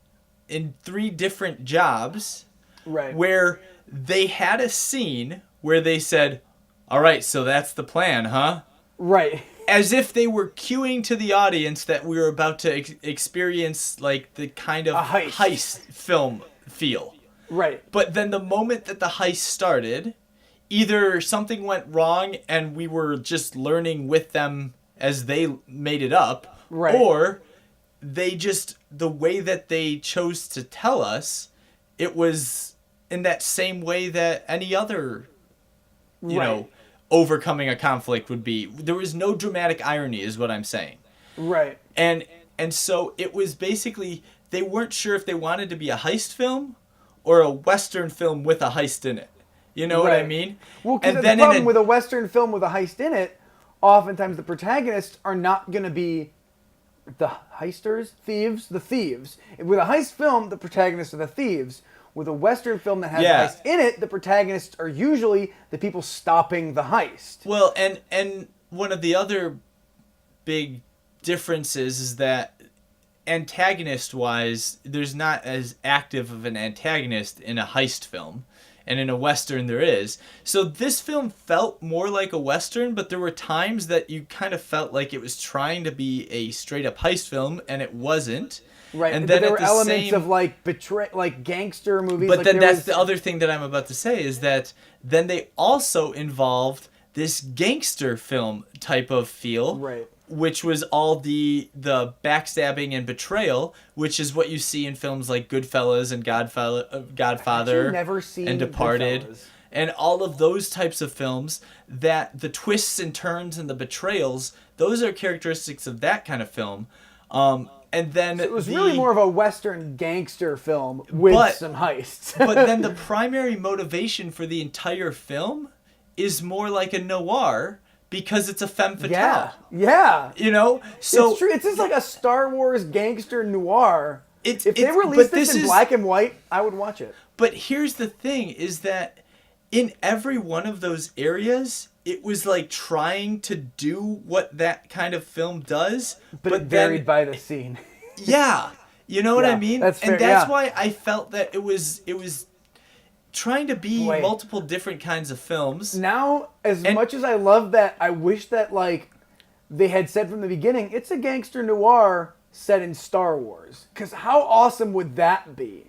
in 3 different jobs where they had a scene where they said, all right, so that's the plan, huh? Right. As if they were cueing to the audience that we were about to experience like the kind of heist film feel. Right. But then the moment that the heist started, either something went wrong and we were just learning with them as they made it up, or they just, the way that they chose to tell us, it was in that same way that any other, you know, overcoming a conflict would be. There was no dramatic irony, is what I'm saying. Right. And so it was basically, they weren't sure if they wanted to be a heist film or a Western film with a heist in it. You know what I mean? Well, because the problem with a Western film with a heist in it, oftentimes the protagonists are not going to be the heisters, the thieves. With a heist film, the protagonists are the thieves. With a Western film that has a heist in it, the protagonists are usually the people stopping the heist. Well, and one of the other big differences is that antagonist-wise, there's not as active of an antagonist in a heist film. And in a Western there is. So this film felt more like a Western, but there were times that you kind of felt like it was trying to be a straight-up heist film, and it wasn't. Right, and then there were elements of like gangster movies. But then that's the other thing that I'm about to say, is that then they also involved this gangster film type of feel, which was all the backstabbing and betrayal, which is what you see in films like Goodfellas and Godfather never seen and Departed. Goodfellas. and all of those types of films, that the twists and turns and the betrayals, those are characteristics of that kind of film. And then It was really more of a Western gangster film with some heists. But then the primary motivation for the entire film is more like a noir because it's a femme fatale. Yeah. You know? So it's true. It's just like a Star Wars gangster noir. If they it's- released but this in black and white, I would watch it. But here's the thing is that in every one of those areas, it was like trying to do what that kind of film does. But it varied by the scene. Yeah. You know what Yeah, I mean? that's fair, and that's yeah. why I felt that it was trying to be Boy. multiple different kinds of films. Now, as And- much as I love that, I wish that like they had said from the beginning, it's a gangster noir set in Star Wars. Because how awesome would that be?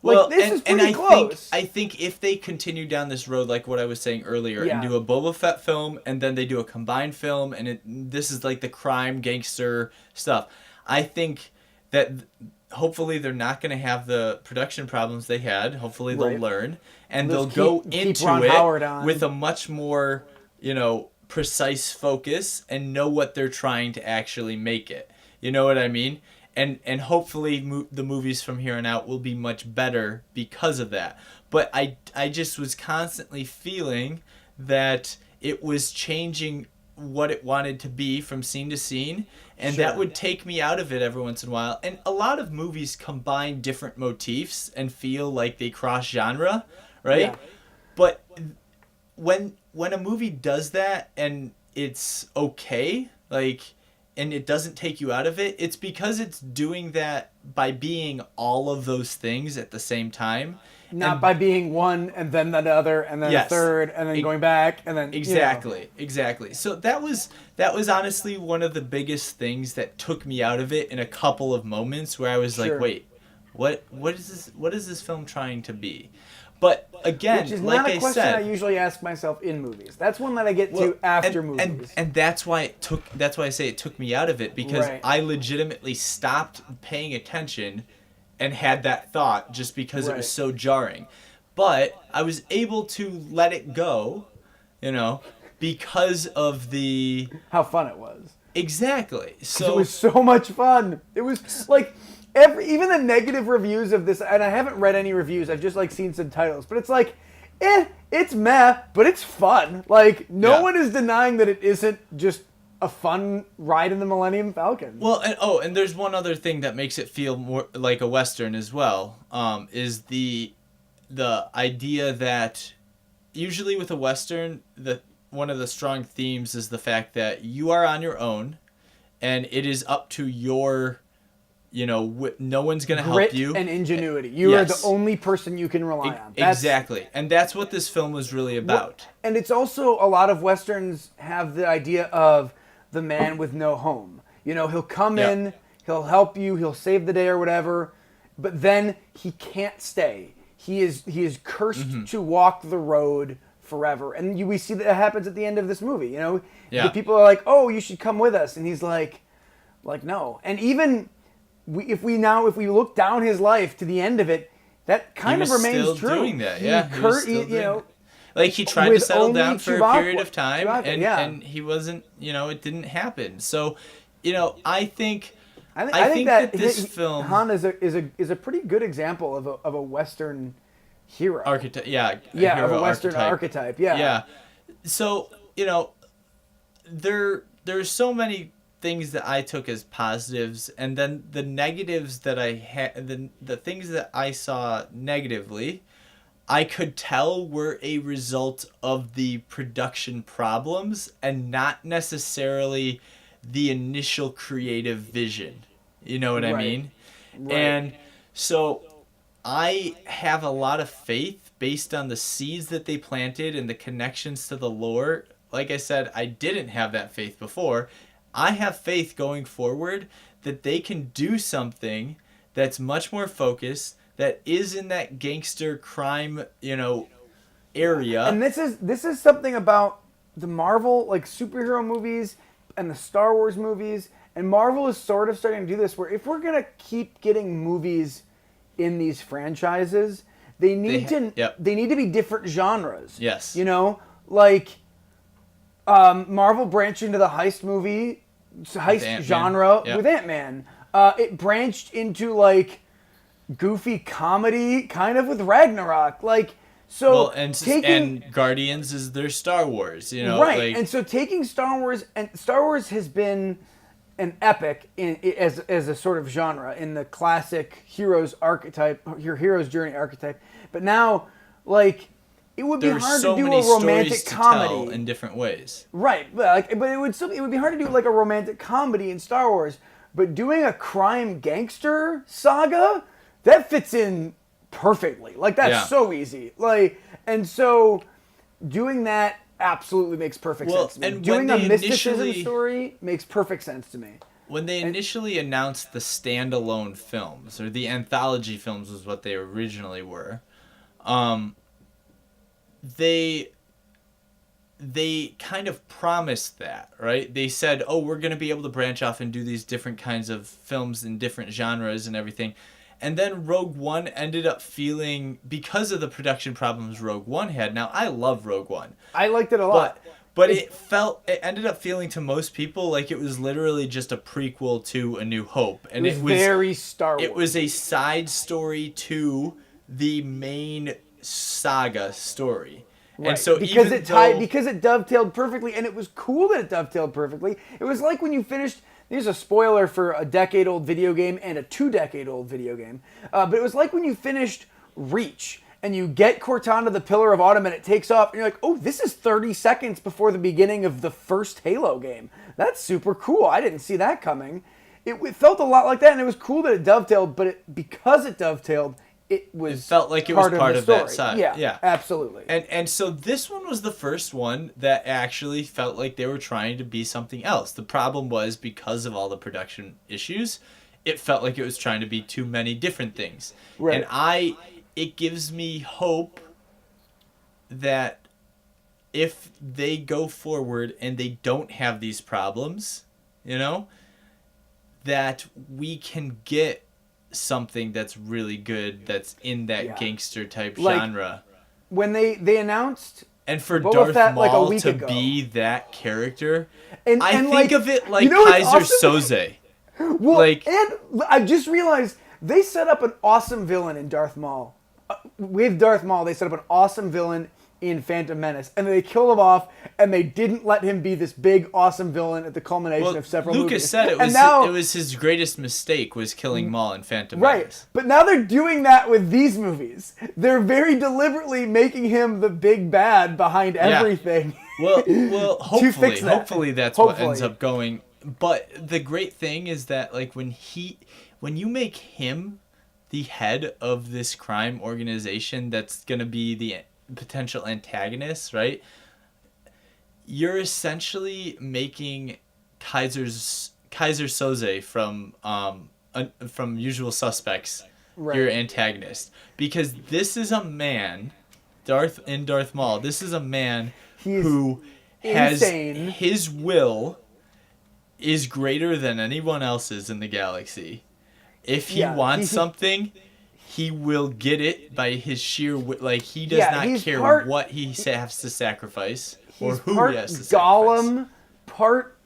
Like this is pretty close. I think if they continue down this road, like what I was saying earlier, Yeah. and do a Boba Fett film, and then they do a combined film, and this is like the crime gangster stuff. I think that hopefully they're not going to have the production problems they had. Hopefully they'll Right. learn, and Let's they'll go keep into Ron it Howard on. with a much more, precise focus and know what they're trying to actually make it. You know what I mean? And hopefully the movies from here on out will be much better because of that. But I just was constantly feeling that it was changing what it wanted to be from scene to scene, and Sure. that would take me out of it every once in a while. And a lot of movies combine different motifs and feel like they cross genre, right? Yeah. But when a movie does that and it's okay, like, and it doesn't take you out of it, it's because it's doing that by being all of those things at the same time. Not And- by being one and then another and then Yes. a third and then going back and then Exactly. So that was honestly one of the biggest things that took me out of it in a couple of moments where I was Sure. like, wait, what is this film trying to be? But again, Which is like not a I question said, I usually ask myself in movies. That's one that I get well, to after and, movies. and that's why I say it took me out of it, because Right. I legitimately stopped paying attention and had that thought just because it was Right. so jarring. But I was able to let it go, because of the How fun it was. exactly. It So was so much fun. It was like even the negative reviews of this, and I haven't read any reviews. I've just like seen some titles, but it's like, it's meh, but it's fun. Like no Yeah. one is denying that it isn't just a fun ride in the Millennium Falcon. well, and there's one other thing that makes it feel more like a Western as well, is the idea that usually with a Western, one of the strong themes is the fact that you are on your own, and it is up to your, no one's going to help Grit you. and ingenuity. You are Yes. the only person you can rely on. That's- Exactly. And that's what this film was really about. And it's also a lot of Westerns have the idea of the man with no home. He'll come Yeah. in, he'll help you, he'll save the day or whatever, but then he can't stay. He is cursed Mm-hmm. to walk the road forever. And we see that happens at the end of this movie. Yeah. The people are like, "Oh, you should come with us," and he's like no. And even if we look down his life to the end of it, that kind of was remains still true. doing that, yeah. He was still doing that. Like, he tried to with settle only down for a Chewbacca- period of time, Chewbacca, yeah. and he wasn't, it didn't happen. So, I think I think that this film Han is a pretty good example of a Western hero. archetype, of a hero Western archetype. Yeah. Yeah. So, there's so many things that I took as positives, and then the negatives that I had, the things that I saw negatively, I could tell were a result of the production problems and not necessarily the initial creative vision. You know what I Right. mean? Right. And so I have a lot of faith based on the seeds that they planted and the connections to the lore. Like I said, I didn't have that faith before. I have faith going forward that they can do something that's much more focused, that is in that gangster crime, area. And this is something about the Marvel superhero movies and the Star Wars movies, and Marvel is sort of starting to do this where if we're gonna keep getting movies in these franchises, they need yep. they need to be different genres. Yes. You know, like Marvel branched into the heist genre yep. with Ant-Man. It branched into like goofy comedy kind of with Ragnarok. Like, so well, and Guardians is their Star Wars, you know, right? like, And so taking Star Wars, and Star Wars has been an epic as a sort of genre in the classic hero's archetype, your hero's journey archetype. But now, like, it would be hard so to do many a romantic stories to comedy tell in different ways. right? But it would be hard to do like a romantic comedy in Star Wars. But doing a crime gangster saga, that fits in perfectly. Like, that's so easy. Like, and so doing that absolutely makes perfect sense to me. And doing a mysticism story makes perfect sense to me. When they initially announced the standalone films, or the anthology films was what they originally were, they kind of promised that, right? They said, oh, we're going to be able to branch off and do these different kinds of films in different genres and everything. And then Rogue One ended up feeling, because of the production problems Rogue One had. Now, I love Rogue One. I liked it a lot. But it ended up feeling to most people like it was literally just a prequel to A New Hope. And it was very Star Wars. It was a side story to the main saga story. Right. And so because it dovetailed perfectly, and it was cool that it dovetailed perfectly. It was like when you finished. Here's a spoiler for a decade-old video game and a 2-decade-old video game. But it was like when you finished Reach and you get Cortana the Pillar of Autumn and it takes off, and you're like, oh, this is 30 seconds before the beginning of the first Halo game. That's super cool. I didn't see that coming. It felt a lot like that, and it was cool that it dovetailed, but because it dovetailed, it felt like it was part of that side. Yeah, absolutely. And so this one was the first one that actually felt like they were trying to be something else. The problem was, because of all the production issues, it felt like it was trying to be too many different things. Right. And it gives me hope that if they go forward and they don't have these problems, you know, that we can get something that's really good, that's in that gangster type genre. When they announced, and for Boba Darth Fett, Maul like, to ago. be that character, and I think like, of it like you know Kaiser awesome? Soze. Well, like, and I just realized they set up an awesome villain in Darth Maul. With Darth Maul, they set up an awesome villain in Phantom Menace, and they killed him off, and they didn't let him be this big, awesome villain at the culmination of several movies. Lucas said it was his greatest mistake was killing Maul in Phantom Menace. Right, but now they're doing that with these movies. They're very deliberately making him the big bad behind everything. Well, hopefully that's what ends up going. But the great thing is that, like, when you make him the head of this crime organization that's gonna be the potential antagonist, right? You're essentially making Kaiser Soze from Usual Suspects your antagonist, because this is a man, Darth Maul. This is a man who has his will is greater than anyone else's in the galaxy. If he wants something, he will get it by his sheer like he does not care what he has to sacrifice or who he has to sacrifice. Gollum, part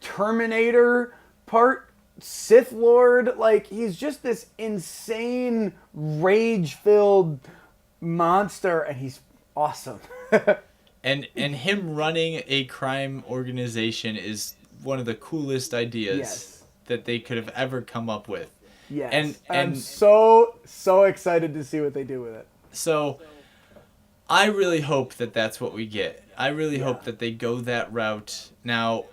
Terminator, part Sith Lord. Like, he's just this insane rage-filled monster, and he's awesome. and him running a crime organization is one of the coolest ideas that they could have ever come up with. Yes, and I'm so excited to see what they do with it. So, I really hope that that's what we get. I really hope that they go that route. Now,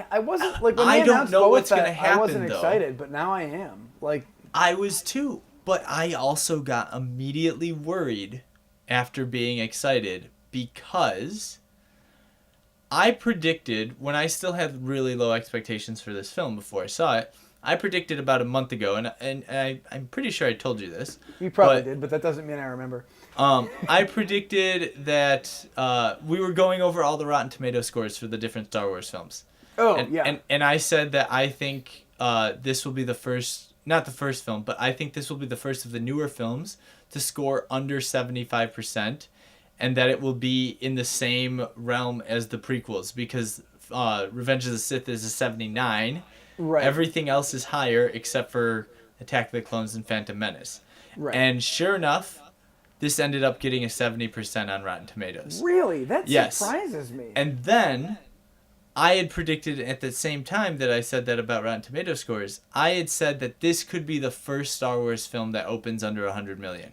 I wasn't like when I they don't announced know Boba what's Fett, gonna happen. I wasn't though. excited, but now I am. Like, I was too, but I also got immediately worried after being excited, because I predicted, when I still had really low expectations for this film before I saw it, I predicted about a month ago, and I'm pretty sure I told you this. You probably did, but that doesn't mean I remember. I predicted that we were going over all the Rotten Tomato scores for the different Star Wars films. And I said that I think this will be the first, not the first film, but I think this will be the first of the newer films to score under 75%, and that it will be in the same realm as the prequels, because Revenge of the Sith is a 79. Right. Everything else is higher except for Attack of the Clones and Phantom Menace. Right. And sure enough, this ended up getting a 70% on Rotten Tomatoes. Really? That Yes. surprises me. And then I had predicted at the same time that I said that about Rotten Tomato scores, I had said that this could be the first Star Wars film that opens under 100 million.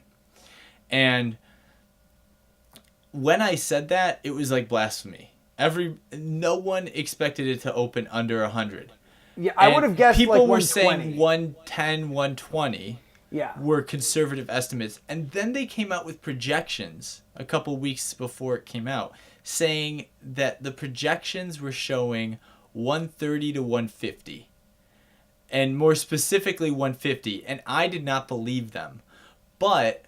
And when I said that, it was like blasphemy. No one expected it to open under 100. Yeah, I would have guessed people like were 120. saying 110, 120 Yeah. were conservative estimates. And then they came out with projections a couple weeks before it came out, saying that the projections were showing 130 to 150. And more specifically 150. And I did not believe them. But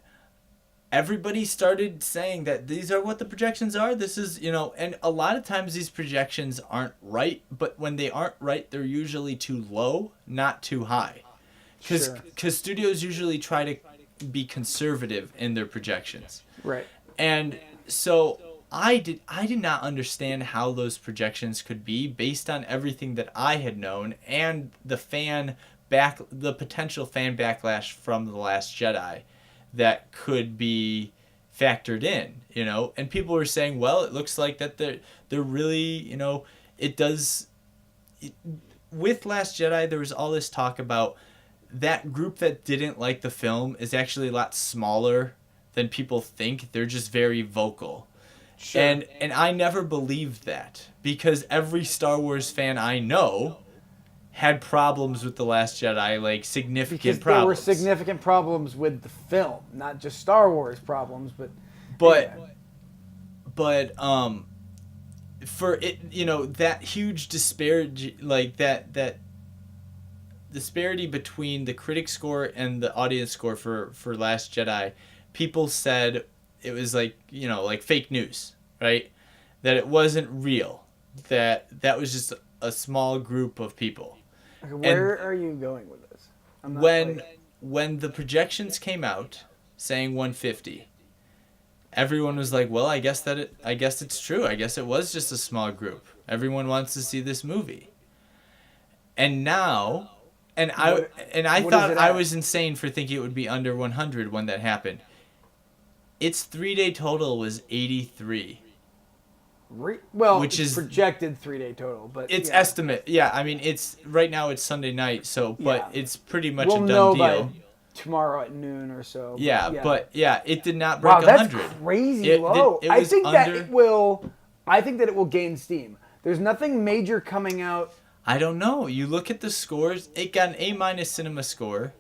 everybody started saying that these are what the projections are. This is, and a lot of times these projections aren't right, but when they aren't right, they're usually too low, not too high. Because studios usually try to be conservative in their projections. Right. And so I did not understand how those projections could be based on everything that I had known and the potential fan backlash from The Last Jedi that could be factored in, and people were saying, well, it looks like that they're really, with Last Jedi, there was all this talk about that group that didn't like the film is actually a lot smaller than people think. They're just very vocal. Sure. And I never believed that, because every Star Wars fan I know had problems with The Last Jedi, like significant problems. There were significant problems with the film, not just Star Wars problems, but for it, that huge disparity, like that disparity between the critic score and the audience score for Last Jedi, people said it was like fake news, right? That it wasn't real, that was just a small group of people. Okay, where are you going with this? When the projections came out saying 150, everyone was like, well, I guess it's true. I guess it was just a small group. Everyone wants to see this movie. And now, I thought I was insane for thinking it would be under 100 when that happened. Its 3-day total was 83. Which is projected 3-day total, but it's estimate. Yeah, I mean, it's right now it's Sunday night, but it's pretty much a done know deal. By tomorrow at noon or so. But it did not break 100. That's crazy low. I think that it will gain steam. There's nothing major coming out. I don't know. You look at the scores. It got an A- cinema score,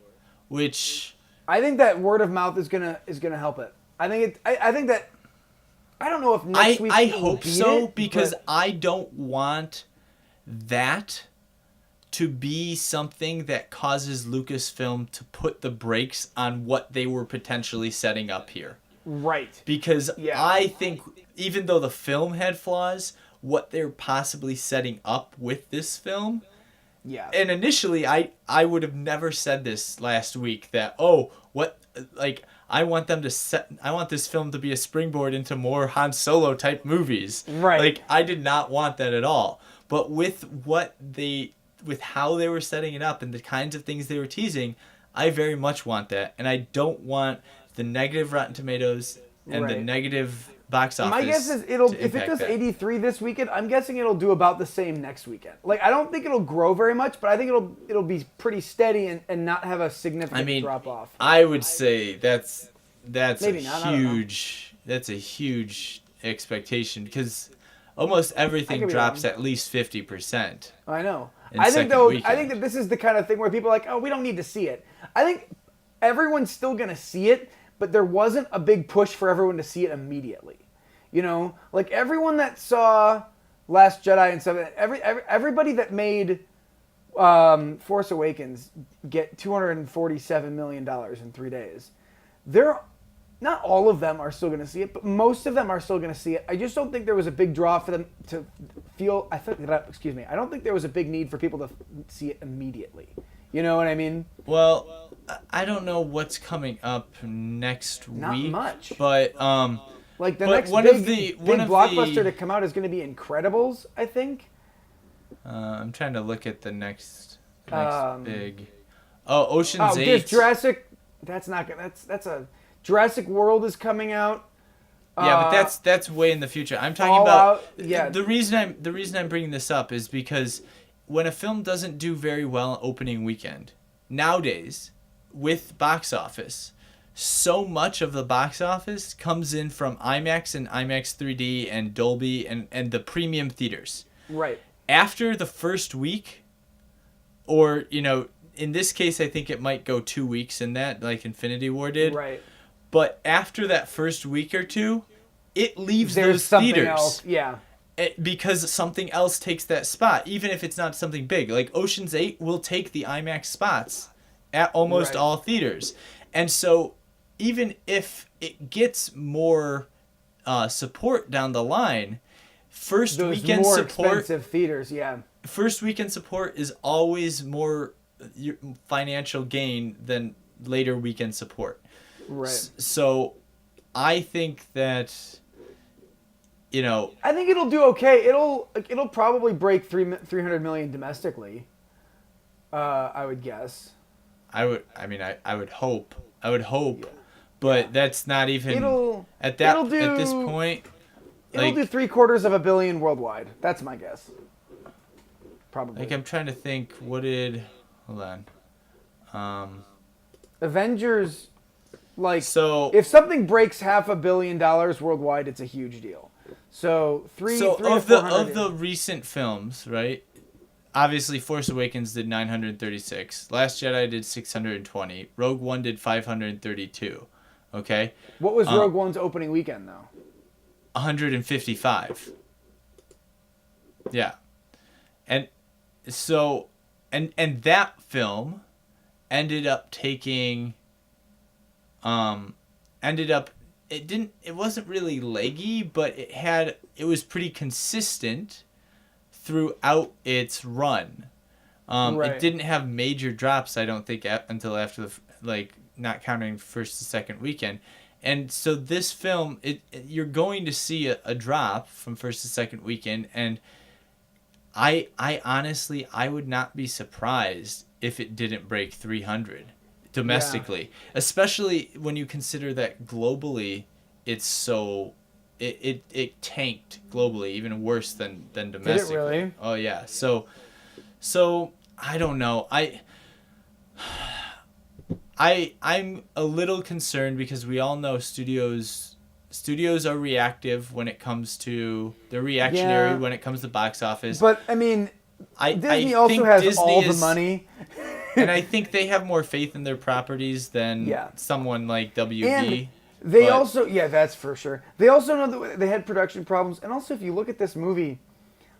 which I think that word of mouth is gonna help it. I think that. I don't know if next week. I hope so, because I don't want that to be something that causes Lucasfilm to put the brakes on what they were potentially setting up here. Right. Because I think even though the film had flaws, what they're possibly setting up with this film. Yeah. And initially, I would have never said this last week that, I want this film to be a springboard into more Han Solo type movies. Right. Like, I did not want that at all. But with how they were setting it up and the kinds of things they were teasing, I very much want that. And I don't want the negative Rotten Tomatoes and the negative box office. My guess is if it does 83 this weekend, I'm guessing it'll do about the same next weekend. Like, I don't think it'll grow very much, but I think it'll be pretty steady and not have a significant drop off. I would say that's Maybe that's a huge expectation, because almost everything drops at least 50%. I know. I think that this is the kind of thing where people are like, oh, we don't need to see it. I think everyone's still gonna see it, but there wasn't a big push for everyone to see it immediately. Like everyone that saw Last Jedi and stuff, everybody that made Force Awakens get $247 million in 3 days. Not all of them are still going to see it, but most of them are still going to see it. I just don't think there was a big draw for them to feel. I don't think there was a big need for people to see it immediately. You know what I mean? Well, I don't know what's coming up next Not week, much. but Like the but next one big, of the- big one of blockbuster the- to come out is going to be Incredibles, I think. I'm trying to look at the next Um, big. Oh, Ocean's Oh, 8. there's Jurassic. That's not good. That's a Jurassic World is coming out. Yeah, but that's way in the future. I'm talking Fallout, about yeah. the reason I'm bringing this up is because when a film doesn't do very well opening weekend, nowadays with box office, so much of the box office comes in from IMAX and IMAX 3D and Dolby and the premium theaters. Right. After the first week, or in this case I think it might go 2 weeks in that, like Infinity War did. Right. But after that first week or two, it leaves There's those something theaters. else. Yeah. Because something else takes that spot, even if it's not something big. Like Ocean's 8 will take the IMAX spots at almost Right. all theaters. And so even if it gets more support down the line, Those more expensive theaters. Yeah. first weekend support is always more financial gain than later weekend support. Right. So I think that I think it'll do okay. It'll probably break 300 million domestically. I would guess. I would hope, but that's not even It'll at do this point. It'll do $750 million worldwide. That's my guess. Probably. Like I'm trying to think, hold on. Avengers, like, So if something breaks $500 million worldwide, it's a huge deal. So three of to the 400 of the recent films, right? Obviously, Force Awakens did 936. Last Jedi did 620. Rogue One did 532. Okay, What was Rogue One's opening weekend though? 155. Yeah, and so and that film ended up taking. It wasn't really leggy, but it was pretty consistent throughout its run. Right. It didn't have major drops, I don't think, until after not counting first to second weekend. And so this film, you're going to see a drop from first to second weekend, and I honestly would not be surprised if it didn't break 300 domestically, especially when you consider that globally it's so it tanked globally even worse than domestically. Did it really? Oh yeah. So I don't know. I'm a little concerned because we all know studios are reactive when it comes to they're reactionary Yeah. when it comes to box office. But I mean, Disney I also think has Disney all the is- money. and I think they have more faith in their properties than Yeah. someone like WB. And they but- also, yeah, that's for sure. They also know that they had production problems. And also, if you look at this movie,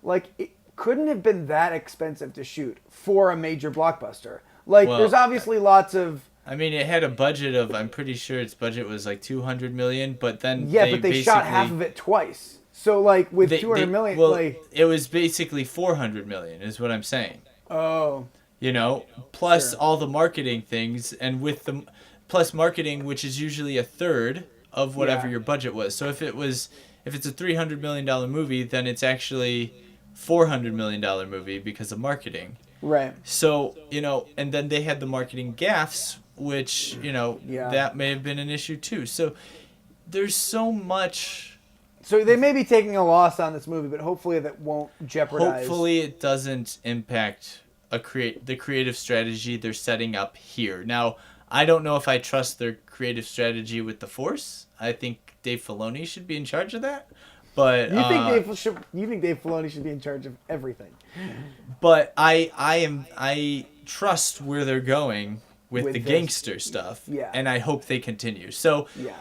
like, it couldn't have been that expensive to shoot for a major blockbuster. Like, Well, there's obviously lots of... I mean, it had a budget of, I'm pretty sure its budget was like 200 million, but then Yeah, but they shot half of it twice. So, like, with 200 million, well, like... it was basically 400 million is what I'm saying. Oh. Plus Sure. all the marketing things, and with the plus marketing, which is usually a third of whatever Yeah. your budget was. So if it's a $300 million movie, then it's actually $400 million movie because of marketing. Right. So, and then they had the marketing gaffes, which, Yeah. that may have been an issue too. So there's so much. So they may be taking a loss on this movie, but hopefully that won't jeopardize... Hopefully it doesn't impact the creative strategy they're setting up here. Now, I don't know if I trust their creative strategy with the Force. I think Dave Filoni should be in charge of that. But You think Dave Filoni should be in charge of everything? But I trust where they're going with the this. gangster stuff. Yeah. And I hope they continue. So Yeah.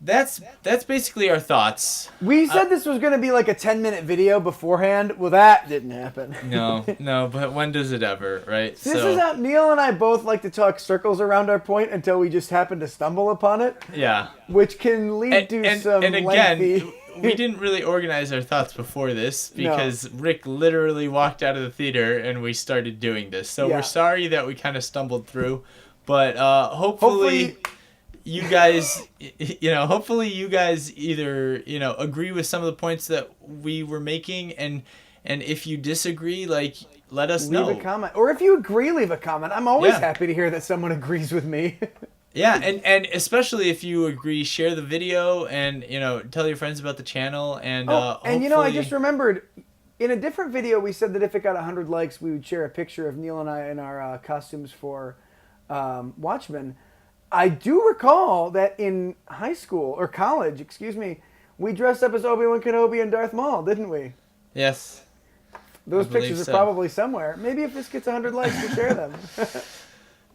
that's basically our thoughts. We said this was going to be like a 10-minute video beforehand. Well, that didn't happen. No, but when does it ever, right? This is how Neil and I both like to talk circles around our point until we just happen to stumble upon it, yeah. which can lead to some and again, lengthy... we didn't really organize our thoughts before this because Rick literally walked out of the theater and we started doing this. So Yeah. we're sorry that we kind of stumbled through, But hopefully you guys, hopefully you guys either, agree with some of the points that we were making, and if you disagree, like, let us know. Leave a comment. Or if you agree, leave a comment. I'm always happy to hear that someone agrees with me. Yeah, and especially if you agree, share the video and, tell your friends about the channel. And and I just remembered, in a different video, we said that if it got 100 likes, we would share a picture of Neil and I in our costumes for Watchmen. I do recall that in high school, or college, excuse me, we dressed up as Obi-Wan Kenobi and Darth Maul, didn't we? Yes. Those pictures are probably somewhere. Maybe if this gets 100 likes, we'll share them.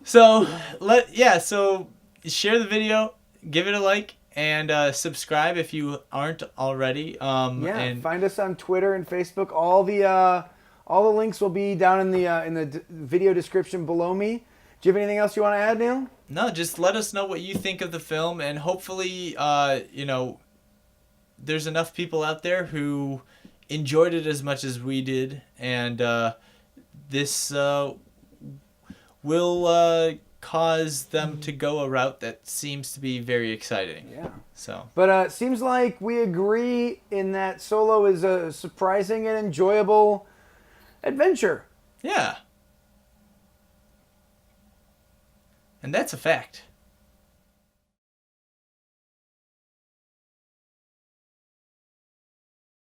So share the video, give it a like, and subscribe if you aren't already. And find us on Twitter and Facebook. All the links will be down in the video description below me. Do you have anything else you want to add, Neil? No, just let us know what you think of the film, and hopefully, there's enough people out there who enjoyed it as much as we did, and this will cause them to go a route that seems to be very exciting. Yeah. So. But it seems like we agree in that Solo is a surprising and enjoyable adventure. Yeah. And that's a fact.